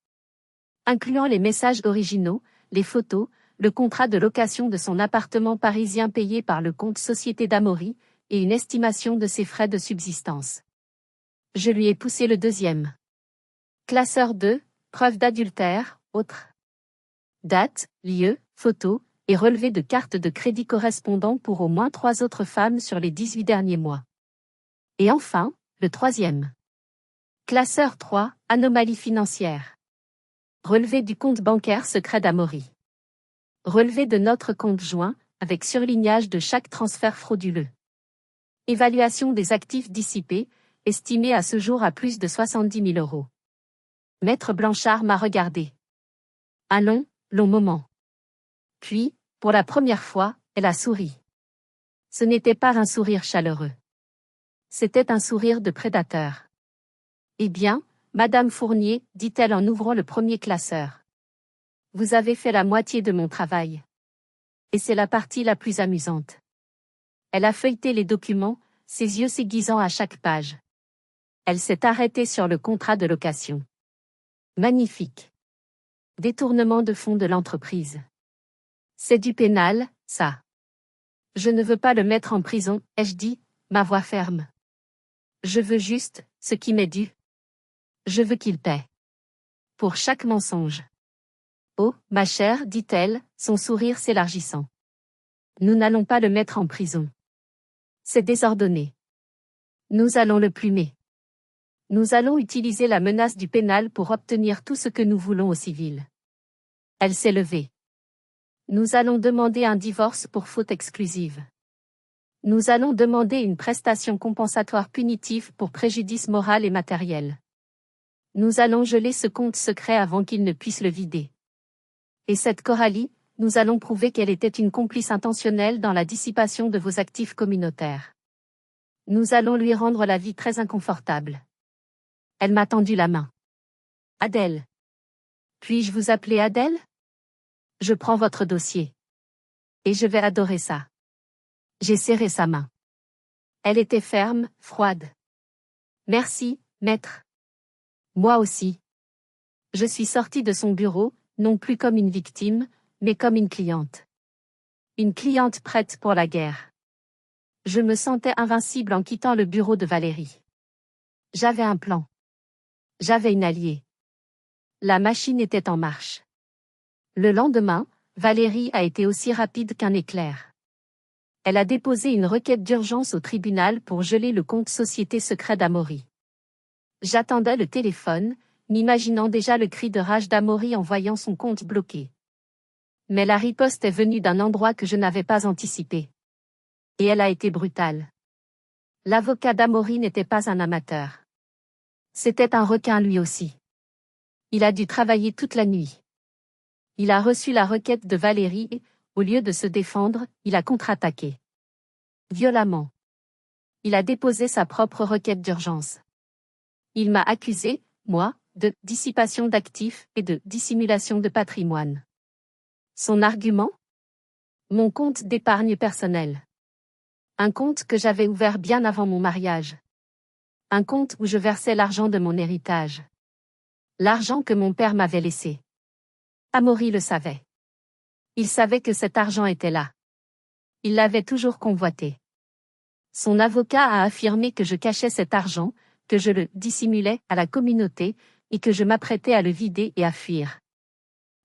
Incluant les messages originaux, les photos, le contrat de location de son appartement parisien payé par le compte Société d'Amaury, et une estimation de ses frais de subsistance. Je lui ai poussé le deuxième. Classeur 2, preuve d'adultère, autre. Date, lieu, photo, et relevé de cartes de crédit correspondant pour au moins 3 autres femmes sur les 18 derniers mois. Et enfin, le troisième. Classeur 3, anomalie financière. Relevé du compte bancaire secret d'Amaury. Relevé de notre compte joint, avec surlignage de chaque transfert frauduleux. Évaluation des actifs dissipés, estimée à ce jour à plus de 70 000 euros. Maître Blanchard m'a regardé. Un long, long moment. Puis, pour la première fois, elle a souri. Ce n'était pas un sourire chaleureux. C'était un sourire de prédateur. Eh bien, Madame Fournier, dit-elle en ouvrant le premier classeur. Vous avez fait la moitié de mon travail. Et c'est la partie la plus amusante. Elle a feuilleté les documents, ses yeux s'aiguisant à chaque page. Elle s'est arrêtée sur le contrat de location. Magnifique. Détournement de fonds de l'entreprise. C'est du pénal, ça. Je ne veux pas le mettre en prison, ai-je dit, ma voix ferme. Je veux juste, ce qui m'est dû. Je veux qu'il paie. Pour chaque mensonge. Oh, ma chère, dit-elle, son sourire s'élargissant. Nous n'allons pas le mettre en prison. C'est désordonné. Nous allons le plumer. Nous allons utiliser la menace du pénal pour obtenir tout ce que nous voulons au civil. Elle s'est levée. Nous allons demander un divorce pour faute exclusive. Nous allons demander une prestation compensatoire punitive pour préjudice moral et matériel. Nous allons geler ce compte secret avant qu'il ne puisse le vider. Et cette Coralie, nous allons prouver qu'elle était une complice intentionnelle dans la dissipation de vos actifs communautaires. Nous allons lui rendre la vie très inconfortable. Elle m'a tendu la main. Adèle. Puis-je vous appeler Adèle? Je prends votre dossier. Et je vais adorer ça. J'ai serré sa main. Elle était ferme, froide. Merci, maître. Moi aussi. Je suis sortie de son bureau, non plus comme une victime, mais comme une cliente. Une cliente prête pour la guerre. Je me sentais invincible en quittant le bureau de Valérie. J'avais un plan. J'avais une alliée. La machine était en marche. Le lendemain, Valérie a été aussi rapide qu'un éclair. Elle a déposé une requête d'urgence au tribunal pour geler le compte Société Secret d'Amaury. J'attendais le téléphone, m'imaginant déjà le cri de rage d'Amaury en voyant son compte bloqué. Mais la riposte est venue d'un endroit que je n'avais pas anticipé. Et elle a été brutale. L'avocat d'Amaury n'était pas un amateur. C'était un requin lui aussi. Il a dû travailler toute la nuit. Il a reçu la requête de Valérie et, au lieu de se défendre, il a contre-attaqué. Violemment. Il a déposé sa propre requête d'urgence. Il m'a accusé, moi, de dissipation d'actifs et de dissimulation de patrimoine. Son argument? Mon compte d'épargne personnelle. Un compte que j'avais ouvert bien avant mon mariage. Un compte où je versais l'argent de mon héritage. L'argent que mon père m'avait laissé. Amaury le savait. Il savait que cet argent était là. Il l'avait toujours convoité. Son avocat a affirmé que je cachais cet argent, que je le dissimulais à la communauté, et que je m'apprêtais à le vider et à fuir.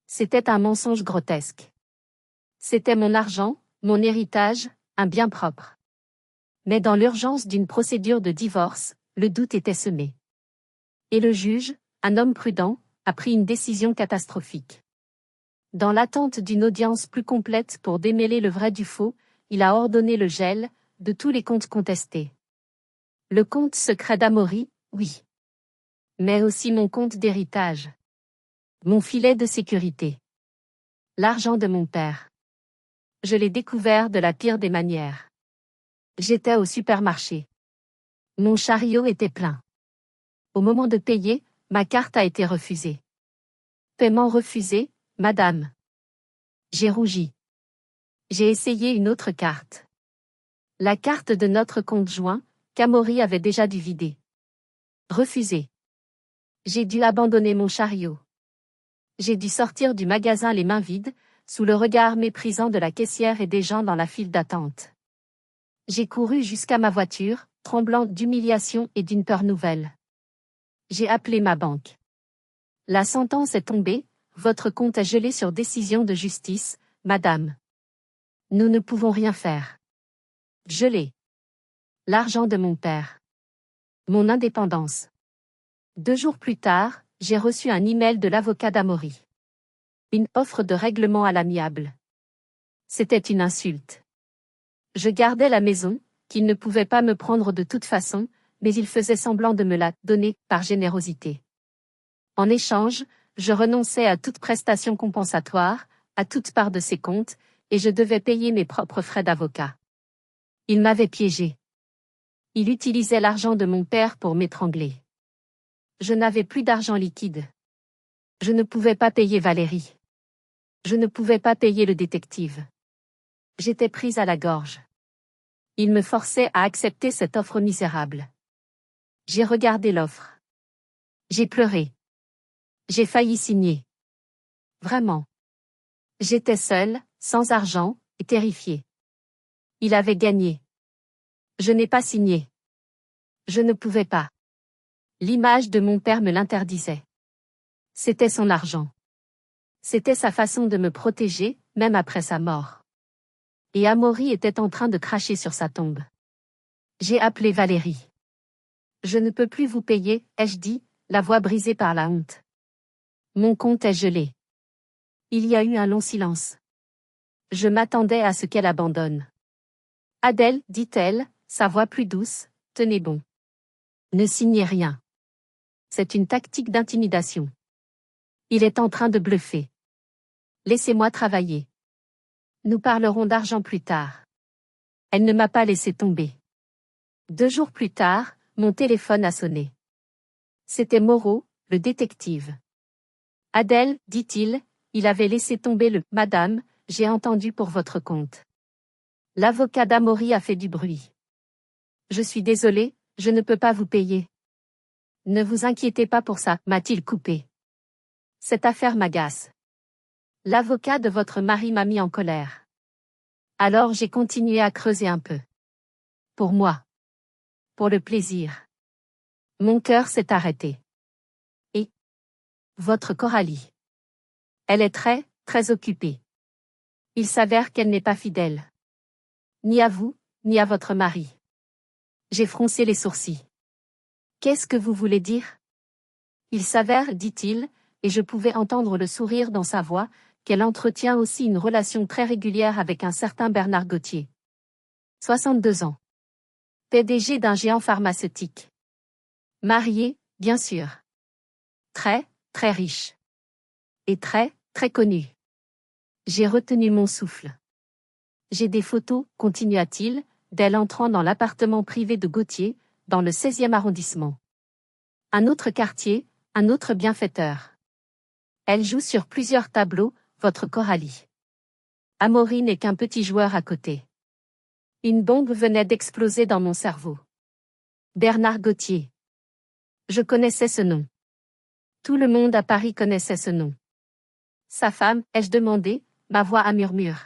C'était un mensonge grotesque. C'était mon argent, mon héritage, un bien propre. Mais dans l'urgence d'une procédure de divorce, le doute était semé. Et le juge, un homme prudent, a pris une décision catastrophique. Dans l'attente d'une audience plus complète pour démêler le vrai du faux, il a ordonné le gel de tous les comptes contestés. Le compte secret d'Amaury, oui. Mais aussi mon compte d'héritage. Mon filet de sécurité. L'argent de mon père. Je l'ai découvert de la pire des manières. J'étais au supermarché. Mon chariot était plein. Au moment de payer, ma carte a été refusée. Paiement refusé, madame. J'ai rougi. J'ai essayé une autre carte. La carte de notre compte joint, qu'Amaury avait déjà dû vider. Refusé. J'ai dû abandonner mon chariot. J'ai dû sortir du magasin les mains vides, sous le regard méprisant de la caissière et des gens dans la file d'attente. J'ai couru jusqu'à ma voiture, tremblante d'humiliation et d'une peur nouvelle. J'ai appelé ma banque. La sentence est tombée, votre compte est gelé sur décision de justice, madame. Nous ne pouvons rien faire. Gelé. L'argent de mon père. Mon indépendance. 2 jours plus tard, j'ai reçu un email de l'avocat d'Amaury. Une offre de règlement à l'amiable. C'était une insulte. Je gardais la maison, qu'il ne pouvait pas me prendre de toute façon, mais il faisait semblant de me la donner par générosité. En échange, je renonçais à toute prestation compensatoire, à toute part de ses comptes, et je devais payer mes propres frais d'avocat. Il m'avait piégé. Il utilisait l'argent de mon père pour m'étrangler. Je n'avais plus d'argent liquide. Je ne pouvais pas payer Valérie. Je ne pouvais pas payer le détective. J'étais prise à la gorge. Il me forçait à accepter cette offre misérable. J'ai regardé l'offre. J'ai pleuré. J'ai failli signer. Vraiment. J'étais seule, sans argent, et terrifiée. Il avait gagné. Je n'ai pas signé. Je ne pouvais pas. L'image de mon père me l'interdisait. C'était son argent. C'était sa façon de me protéger, même après sa mort. Et Amaury était en train de cracher sur sa tombe. J'ai appelé Valérie. Je ne peux plus vous payer, ai-je dit, la voix brisée par la honte. Mon compte est gelé. Il y a eu un long silence. Je m'attendais à ce qu'elle abandonne. Adèle, dit-elle, sa voix plus douce, tenez bon. Ne signez rien. C'est une tactique d'intimidation. Il est en train de bluffer. Laissez-moi travailler. Nous parlerons d'argent plus tard. Elle ne m'a pas laissé tomber. 2 jours plus tard, mon téléphone a sonné. C'était Moreau, le détective. Adèle, dit-il, il avait laissé tomber le « Madame, j'ai entendu pour votre compte ». L'avocat d'Amaury a fait du bruit. Je suis désolé, je ne peux pas vous payer. Ne vous inquiétez pas pour ça, m'a-t-il coupé. Cette affaire m'agace. L'avocat de votre mari m'a mis en colère. Alors j'ai continué à creuser un peu. Pour moi. Pour le plaisir. Mon cœur s'est arrêté. Et votre Coralie. Elle est très, très occupée. Il s'avère qu'elle n'est pas fidèle. Ni à vous, ni à votre mari. J'ai froncé les sourcils. Qu'est-ce que vous voulez dire? Il s'avère, dit-il, et je pouvais entendre le sourire dans sa voix, qu'elle entretient aussi une relation très régulière avec un certain Bernard Gauthier. 62 ans. PDG d'un géant pharmaceutique. Marié, bien sûr. Très, très riche. Et très, très connu. J'ai retenu mon souffle. J'ai des photos, continua-t-il, d'elle entrant dans l'appartement privé de Gauthier, dans le 16e arrondissement. Un autre quartier, un autre bienfaiteur. Elle joue sur plusieurs tableaux, votre Coralie. Amaury n'est qu'un petit joueur à côté. Une bombe venait d'exploser dans mon cerveau. Bernard Gauthier. Je connaissais ce nom. Tout le monde à Paris connaissait ce nom. Sa femme, ai-je demandé, ma voix à murmure.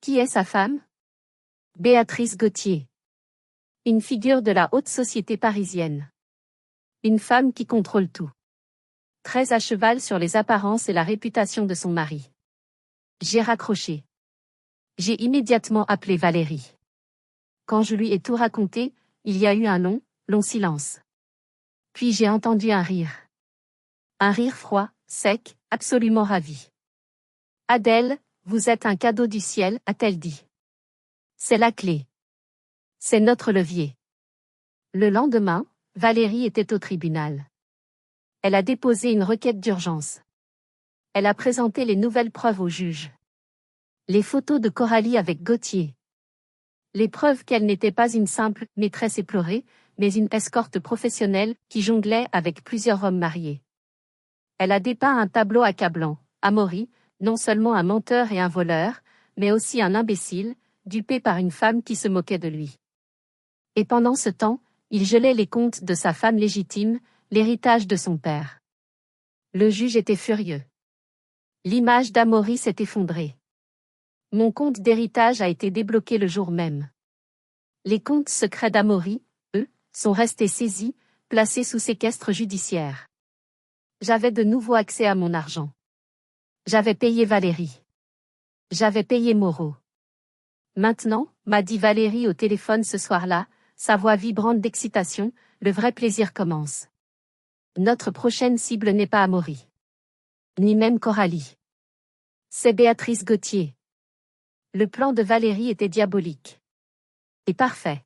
Qui est sa femme? Béatrice Gauthier. Une figure de la haute société parisienne. Une femme qui contrôle tout. Très à cheval sur les apparences et la réputation de son mari. J'ai raccroché. J'ai immédiatement appelé Valérie. Quand je lui ai tout raconté, il y a eu un long, long silence. Puis j'ai entendu un rire. Un rire froid, sec, absolument ravi. Adèle, vous êtes un cadeau du ciel, a-t-elle dit. C'est la clé. C'est notre levier. Le lendemain, Valérie était au tribunal. Elle a déposé une requête d'urgence. Elle a présenté les nouvelles preuves au juge. Les photos de Coralie avec Gauthier. Les preuves qu'elle n'était pas une simple maîtresse éplorée, mais une escorte professionnelle qui jonglait avec plusieurs hommes mariés. Elle a dépeint un tableau accablant, Amaury, non seulement un menteur et un voleur, mais aussi un imbécile, dupé par une femme qui se moquait de lui. Et pendant ce temps, il gelait les comptes de sa femme légitime, l'héritage de son père. Le juge était furieux. L'image d'Amaury s'est effondrée. Mon compte d'héritage a été débloqué le jour même. Les comptes secrets d'Amaury, eux, sont restés saisis, placés sous séquestre judiciaire. J'avais de nouveau accès à mon argent. J'avais payé Valérie. J'avais payé Moreau. Maintenant, m'a dit Valérie au téléphone ce soir-là, sa voix vibrante d'excitation, le vrai plaisir commence. Notre prochaine cible n'est pas Amaury. Ni même Coralie. C'est Béatrice Gauthier. Le plan de Valérie était diabolique. Et parfait.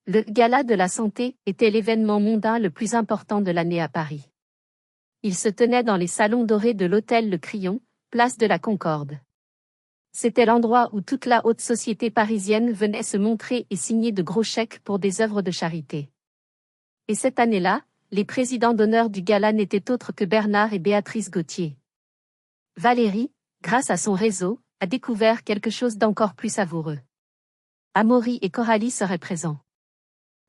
Le gala de la santé était l'événement mondain le plus important de l'année à Paris. Il se tenait dans les salons dorés de l'hôtel Le Crillon, place de la Concorde. C'était l'endroit où toute la haute société parisienne venait se montrer et signer de gros chèques pour des œuvres de charité. Et cette année-là, Les présidents d'honneur du gala n'étaient autres que Bernard et Béatrice Gauthier. Valérie, grâce à son réseau, a découvert quelque chose d'encore plus savoureux. Amaury et Coralie seraient présents.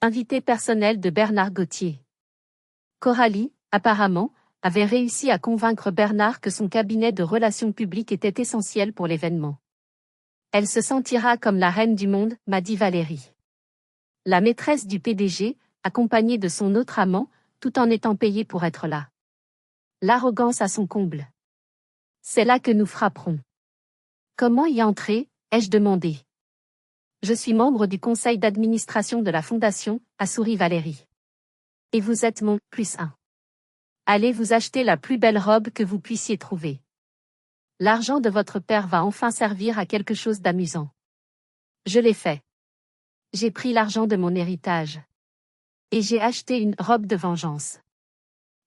Invité personnel de Bernard Gauthier. Coralie, apparemment, avait réussi à convaincre Bernard que son cabinet de relations publiques était essentiel pour l'événement. Elle se sentira comme la reine du monde, m'a dit Valérie. La maîtresse du PDG, accompagnée de son autre amant, tout en étant payée pour être là. L'arrogance à son comble. C'est là que nous frapperons. Comment y entrer, ai-je demandé. Je suis membre du conseil d'administration de la fondation, a souri Valérie. Et vous êtes mon +1. Allez vous acheter la plus belle robe que vous puissiez trouver. L'argent de votre père va enfin servir à quelque chose d'amusant. Je l'ai fait. J'ai pris l'argent de mon héritage. Et j'ai acheté une robe de vengeance.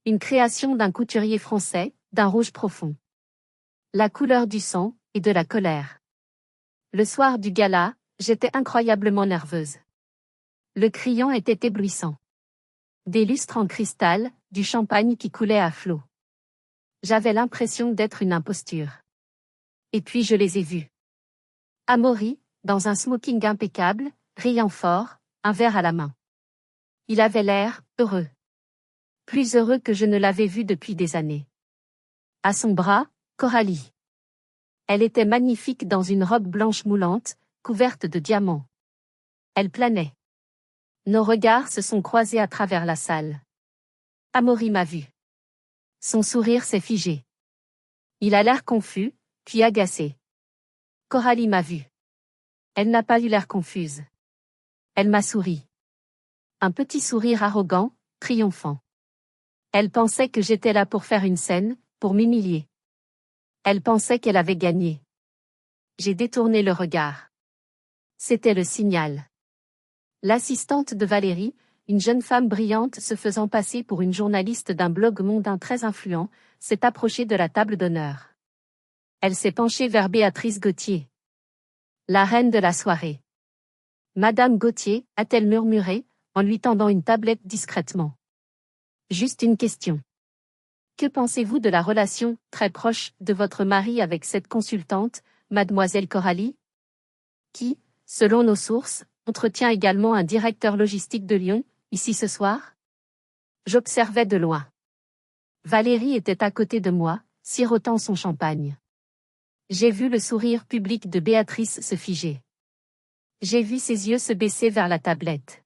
Une création d'un couturier français, d'un rouge profond. La couleur du sang et de la colère. Le soir du gala, j'étais incroyablement nerveuse. Le crayon était éblouissant. Des lustres en cristal, du champagne qui coulait à flots. J'avais l'impression d'être une imposture. Et puis je les ai vus. Amaury, dans un smoking impeccable, riant fort, un verre à la main. Il avait l'air heureux. Plus heureux que je ne l'avais vu depuis des années. À son bras, Coralie. Elle était magnifique dans une robe blanche moulante, couverte de diamants. Elle planait. Nos regards se sont croisés à travers la salle. Amaury m'a vu. Son sourire s'est figé. Il a l'air confus, puis agacé. Coralie m'a vu. Elle n'a pas eu l'air confuse. Elle m'a souri. Un petit sourire arrogant, triomphant. Elle pensait que j'étais là pour faire une scène, pour m'humilier. Elle pensait qu'elle avait gagné. J'ai détourné le regard. C'était le signal. L'assistante de Valérie, une jeune femme brillante se faisant passer pour une journaliste d'un blog mondain très influent, s'est approchée de la table d'honneur. Elle s'est penchée vers Béatrice Gauthier. La reine de la soirée. Madame Gauthier, a-t-elle murmuré, en lui tendant une tablette discrètement. Juste une question. Que pensez-vous de la relation, très proche, de votre mari avec cette consultante, mademoiselle Coralie? Qui, selon nos sources, entretient également un directeur logistique de Lyon, ici ce soir? J'observais de loin. Valérie était à côté de moi, sirotant son champagne. J'ai vu le sourire public de Béatrice se figer. J'ai vu ses yeux se baisser vers la tablette.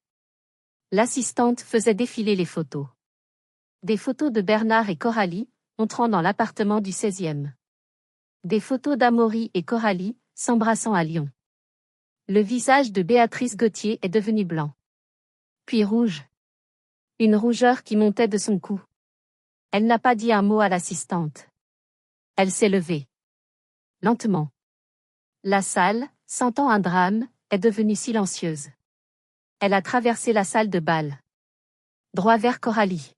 L'assistante faisait défiler les photos. Des photos de Bernard et Coralie, entrant dans l'appartement du 16e. Des photos d'Amaury et Coralie, s'embrassant à Lyon. Le visage de Béatrice Gauthier est devenu blanc. Puis rouge. Une rougeur qui montait de son cou. Elle n'a pas dit un mot à l'assistante. Elle s'est levée. Lentement. La salle, sentant un drame, est devenue silencieuse. Elle a traversé la salle de bal. Droit vers Coralie.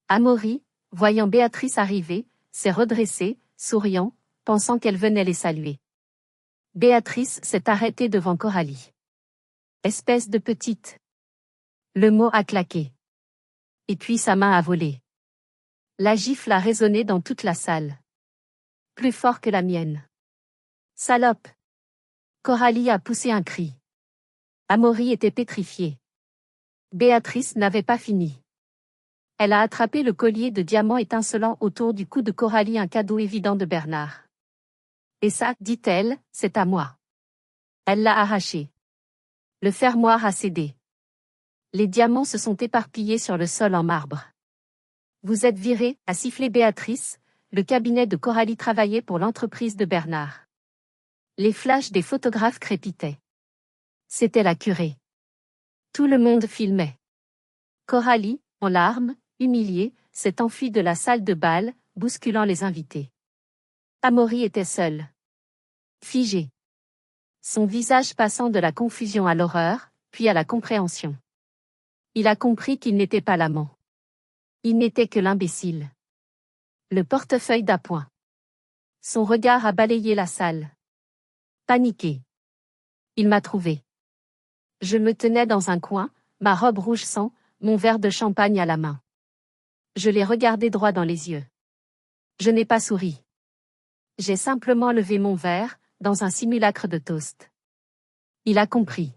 Amaury, voyant Béatrice arriver, s'est redressé, souriant, pensant qu'elle venait les saluer. Béatrice s'est arrêtée devant Coralie. Espèce de petite. Le mot a claqué. Et puis sa main a volé. La gifle a résonné dans toute la salle. Plus fort que la mienne. Salope! Coralie a poussé un cri. Amaury était pétrifié. Béatrice n'avait pas fini. Elle a attrapé le collier de diamants étincelant autour du cou de Coralie, un cadeau évident de Bernard. Et ça, dit-elle, c'est à moi. Elle l'a arraché. Le fermoir a cédé. Les diamants se sont éparpillés sur le sol en marbre. Vous êtes viré, a sifflé Béatrice, le cabinet de Coralie travaillait pour l'entreprise de Bernard. Les flashs des photographes crépitaient. C'était la curée. Tout le monde filmait. Coralie, en larmes, humiliée, s'est enfuie de la salle de bal, bousculant les invités. Amaury était seul. Figé. Son visage passant de la confusion à l'horreur, puis à la compréhension. Il a compris qu'il n'était pas l'amant. Il n'était que l'imbécile. Le portefeuille d'appoint. Son regard a balayé la salle. Paniqué. Il m'a trouvé. Je me tenais dans un coin, ma robe rouge sang, mon verre de champagne à la main. Je l'ai regardé droit dans les yeux. Je n'ai pas souri. J'ai simplement levé mon verre, dans un simulacre de toast. Il a compris.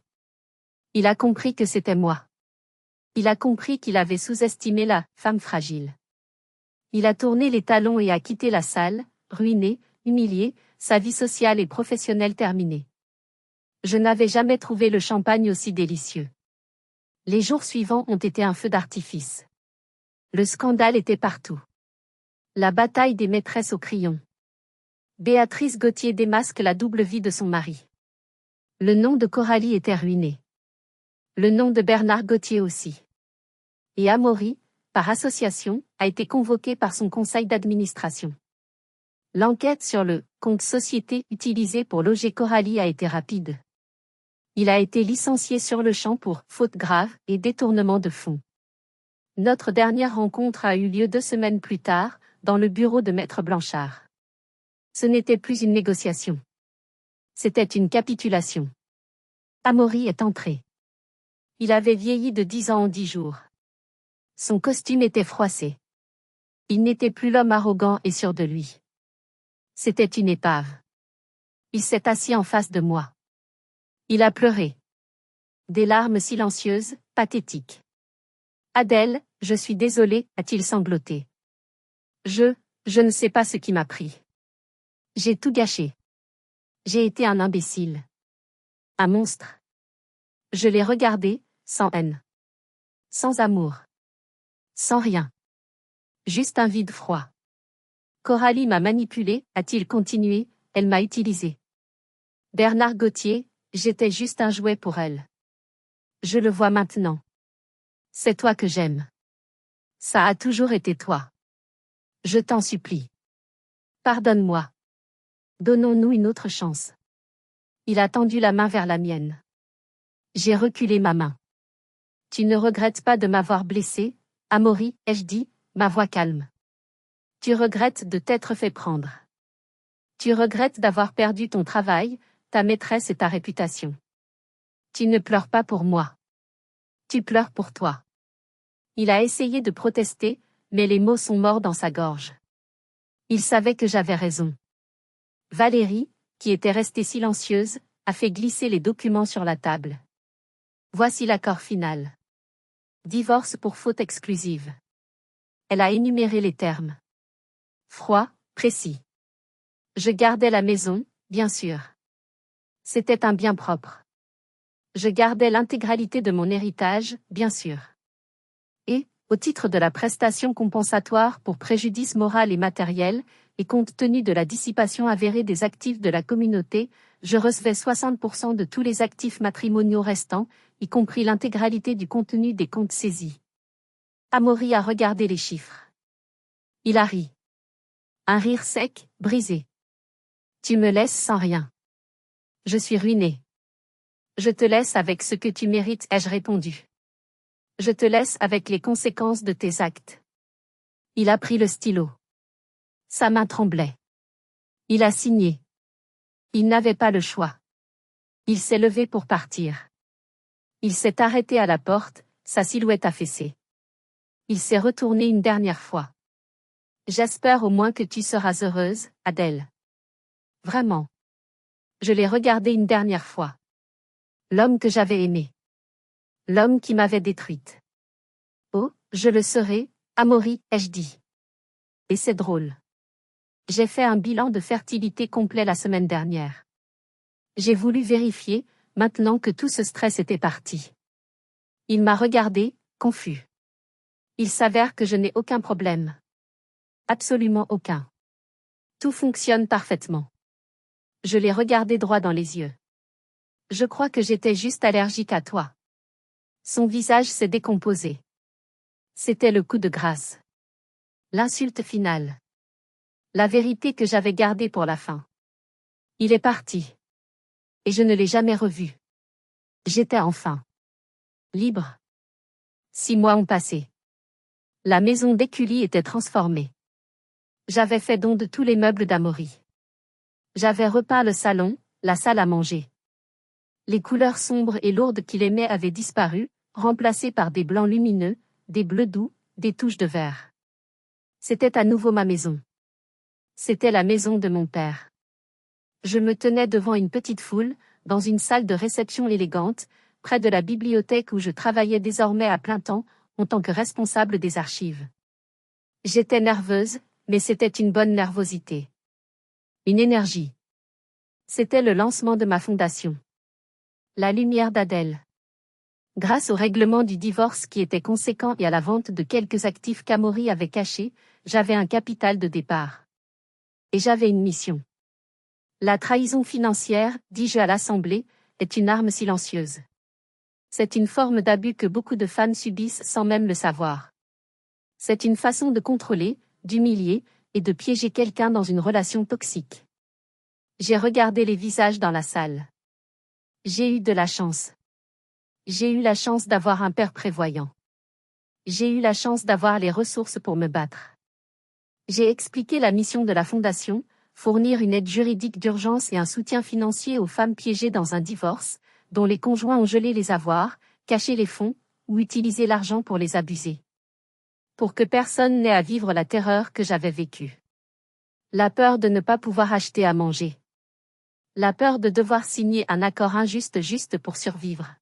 Il a compris que c'était moi. Il a compris qu'il avait sous-estimé la femme fragile. Il a tourné les talons et a quitté la salle, ruiné, humilié, sa vie sociale et professionnelle terminée. Je n'avais jamais trouvé le champagne aussi délicieux. Les jours suivants ont été un feu d'artifice. Le scandale était partout. La bataille des maîtresses au crayon. Béatrice Gauthier démasque la double vie de son mari. Le nom de Coralie était ruiné. Le nom de Bernard Gauthier aussi. Et Amaury, par association, a été convoqué par son conseil d'administration. L'enquête sur le compte société utilisé pour loger Coralie a été rapide. Il a été licencié sur le champ pour faute grave et détournement de fonds. Notre dernière rencontre a eu lieu 2 semaines plus tard, dans le bureau de Maître Blanchard. Ce n'était plus une négociation. C'était une capitulation. Amaury est entré. Il avait vieilli de 10 ans en 10 jours. Son costume était froissé. Il n'était plus l'homme arrogant et sûr de lui. C'était une épave. Il s'est assis en face de moi. Il a pleuré. Des larmes silencieuses, pathétiques. Adèle, je suis désolé, a-t-il sangloté. Je ne sais pas ce qui m'a pris. J'ai tout gâché. J'ai été un imbécile. Un monstre. Je l'ai regardé, sans haine. Sans amour. Sans rien. Juste un vide froid. Coralie m'a manipulé, a-t-il continué, elle m'a utilisé. Bernard Gauthier, j'étais juste un jouet pour elle. Je le vois maintenant. C'est toi que j'aime. Ça a toujours été toi. Je t'en supplie. Pardonne-moi. Donnons-nous une autre chance. Il a tendu la main vers la mienne. J'ai reculé ma main. Tu ne regrettes pas de m'avoir blessé, Amaury, ai-je dit, ma voix calme. Tu regrettes de t'être fait prendre. Tu regrettes d'avoir perdu ton travail, ta maîtresse et ta réputation. Tu ne pleures pas pour moi. Tu pleures pour toi. Il a essayé de protester, mais les mots sont morts dans sa gorge. Il savait que j'avais raison. Valérie, qui était restée silencieuse, a fait glisser les documents sur la table. Voici l'accord final. Divorce pour faute exclusive. Elle a énuméré les termes. Froid, précis. Je gardais la maison, bien sûr. C'était un bien propre. Je gardais l'intégralité de mon héritage, bien sûr. Et, au titre de la prestation compensatoire pour préjudice moral et matériel, et compte tenu de la dissipation avérée des actifs de la communauté, je recevais 60% de tous les actifs matrimoniaux restants, y compris l'intégralité du contenu des comptes saisis. Amaury a regardé les chiffres. Il a ri. Un rire sec, brisé. Tu me laisses sans rien. Je suis ruiné. Je te laisse avec ce que tu mérites, ai-je répondu. Je te laisse avec les conséquences de tes actes. Il a pris le stylo. Sa main tremblait. Il a signé. Il n'avait pas le choix. Il s'est levé pour partir. Il s'est arrêté à la porte, sa silhouette affaissée. Il s'est retourné une dernière fois. J'espère au moins que tu seras heureuse, Adèle. Vraiment. Je l'ai regardé une dernière fois. L'homme que j'avais aimé. L'homme qui m'avait détruite. Oh, je le serai, Amaury, ai-je dit. Et c'est drôle. J'ai fait un bilan de fertilité complet la semaine dernière. J'ai voulu vérifier, maintenant que tout ce stress était parti. Il m'a regardé, confus. Il s'avère que je n'ai aucun problème. Absolument aucun. Tout fonctionne parfaitement. Je l'ai regardé droit dans les yeux. Je crois que j'étais juste allergique à toi. Son visage s'est décomposé. C'était le coup de grâce. L'insulte finale. La vérité que j'avais gardée pour la fin. Il est parti. Et je ne l'ai jamais revu. J'étais enfin libre. 6 mois ont passé. La maison d'Écully était transformée. J'avais fait don de tous les meubles d'Amaury. J'avais repeint le salon, la salle à manger. Les couleurs sombres et lourdes qu'il aimait avaient disparu, remplacées par des blancs lumineux, des bleus doux, des touches de vert. C'était à nouveau ma maison. C'était la maison de mon père. Je me tenais devant une petite foule, dans une salle de réception élégante, près de la bibliothèque où je travaillais désormais à plein temps, en tant que responsable des archives. J'étais nerveuse, mais c'était une bonne nervosité. Une énergie. C'était le lancement de ma fondation. La lumière d'Adèle. Grâce au règlement du divorce qui était conséquent et à la vente de quelques actifs qu'Amaury avait cachés, j'avais un capital de départ. Et j'avais une mission. La trahison financière, dis-je à l'Assemblée, est une arme silencieuse. C'est une forme d'abus que beaucoup de femmes subissent sans même le savoir. C'est une façon de contrôler, d'humilier et de piéger quelqu'un dans une relation toxique. J'ai regardé les visages dans la salle. J'ai eu de la chance. J'ai eu la chance d'avoir un père prévoyant. J'ai eu la chance d'avoir les ressources pour me battre. J'ai expliqué la mission de la Fondation, fournir une aide juridique d'urgence et un soutien financier aux femmes piégées dans un divorce, dont les conjoints ont gelé les avoirs, caché les fonds, ou utilisé l'argent pour les abuser. Pour que personne n'ait à vivre la terreur que j'avais vécue. La peur de ne pas pouvoir acheter à manger. La peur de devoir signer un accord injuste juste pour survivre.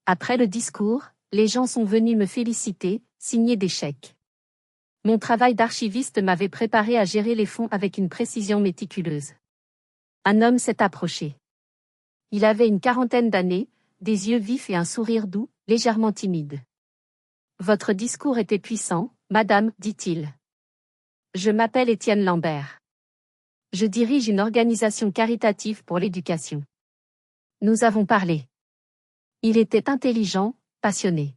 Après le discours, les gens sont venus me féliciter, signer des chèques. Mon travail d'archiviste m'avait préparé à gérer les fonds avec une précision méticuleuse. Un homme s'est approché. Il avait une quarantaine d'années, des yeux vifs et un sourire doux, légèrement timide. Votre discours était puissant, madame, dit-il. Je m'appelle Étienne Lambert. Je dirige une organisation caritative pour l'éducation. Nous avons parlé. Il était intelligent, passionné.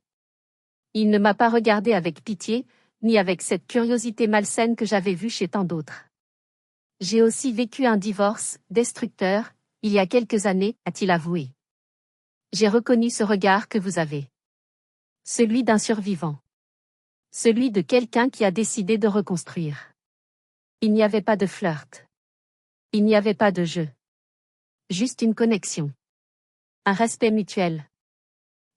Il ne m'a pas regardé avec pitié, ni avec cette curiosité malsaine que j'avais vue chez tant d'autres. J'ai aussi vécu un divorce, destructeur, il y a quelques années, a-t-il avoué. J'ai reconnu ce regard que vous avez. Celui d'un survivant. Celui de quelqu'un qui a décidé de reconstruire. Il n'y avait pas de flirt. Il n'y avait pas de jeu. Juste une connexion. Un respect mutuel.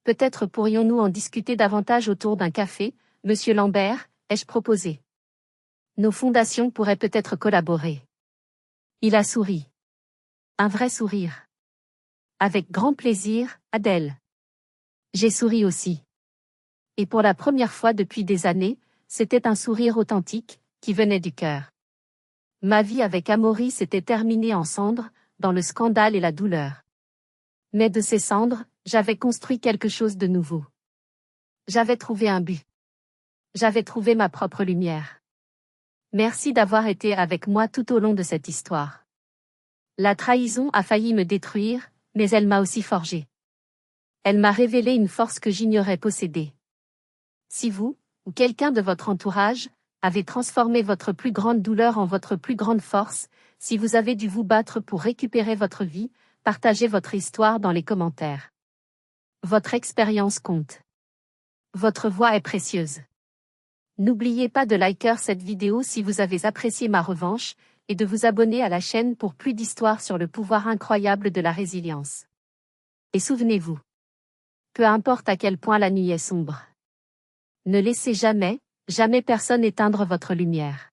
Peut-être pourrions-nous en discuter davantage autour d'un café, monsieur Lambert, ai-je proposé. Nos fondations pourraient peut-être collaborer. Il a souri. Un vrai sourire. Avec grand plaisir, Adèle. J'ai souri aussi. Et pour la première fois depuis des années, c'était un sourire authentique, qui venait du cœur. Ma vie avec Amaury s'était terminée en cendres, dans le scandale et la douleur. Mais de ces cendres, j'avais construit quelque chose de nouveau. J'avais trouvé un but. J'avais trouvé ma propre lumière. Merci d'avoir été avec moi tout au long de cette histoire. La trahison a failli me détruire, mais elle m'a aussi forgé. Elle m'a révélé une force que j'ignorais posséder. Si vous, ou quelqu'un de votre entourage, avez transformé votre plus grande douleur en votre plus grande force, si vous avez dû vous battre pour récupérer votre vie, partagez votre histoire dans les commentaires. Votre expérience compte. Votre voix est précieuse. N'oubliez pas de liker cette vidéo si vous avez apprécié ma revanche, et de vous abonner à la chaîne pour plus d'histoires sur le pouvoir incroyable de la résilience. Et souvenez-vous. Peu importe à quel point la nuit est sombre. Ne laissez jamais, jamais personne éteindre votre lumière.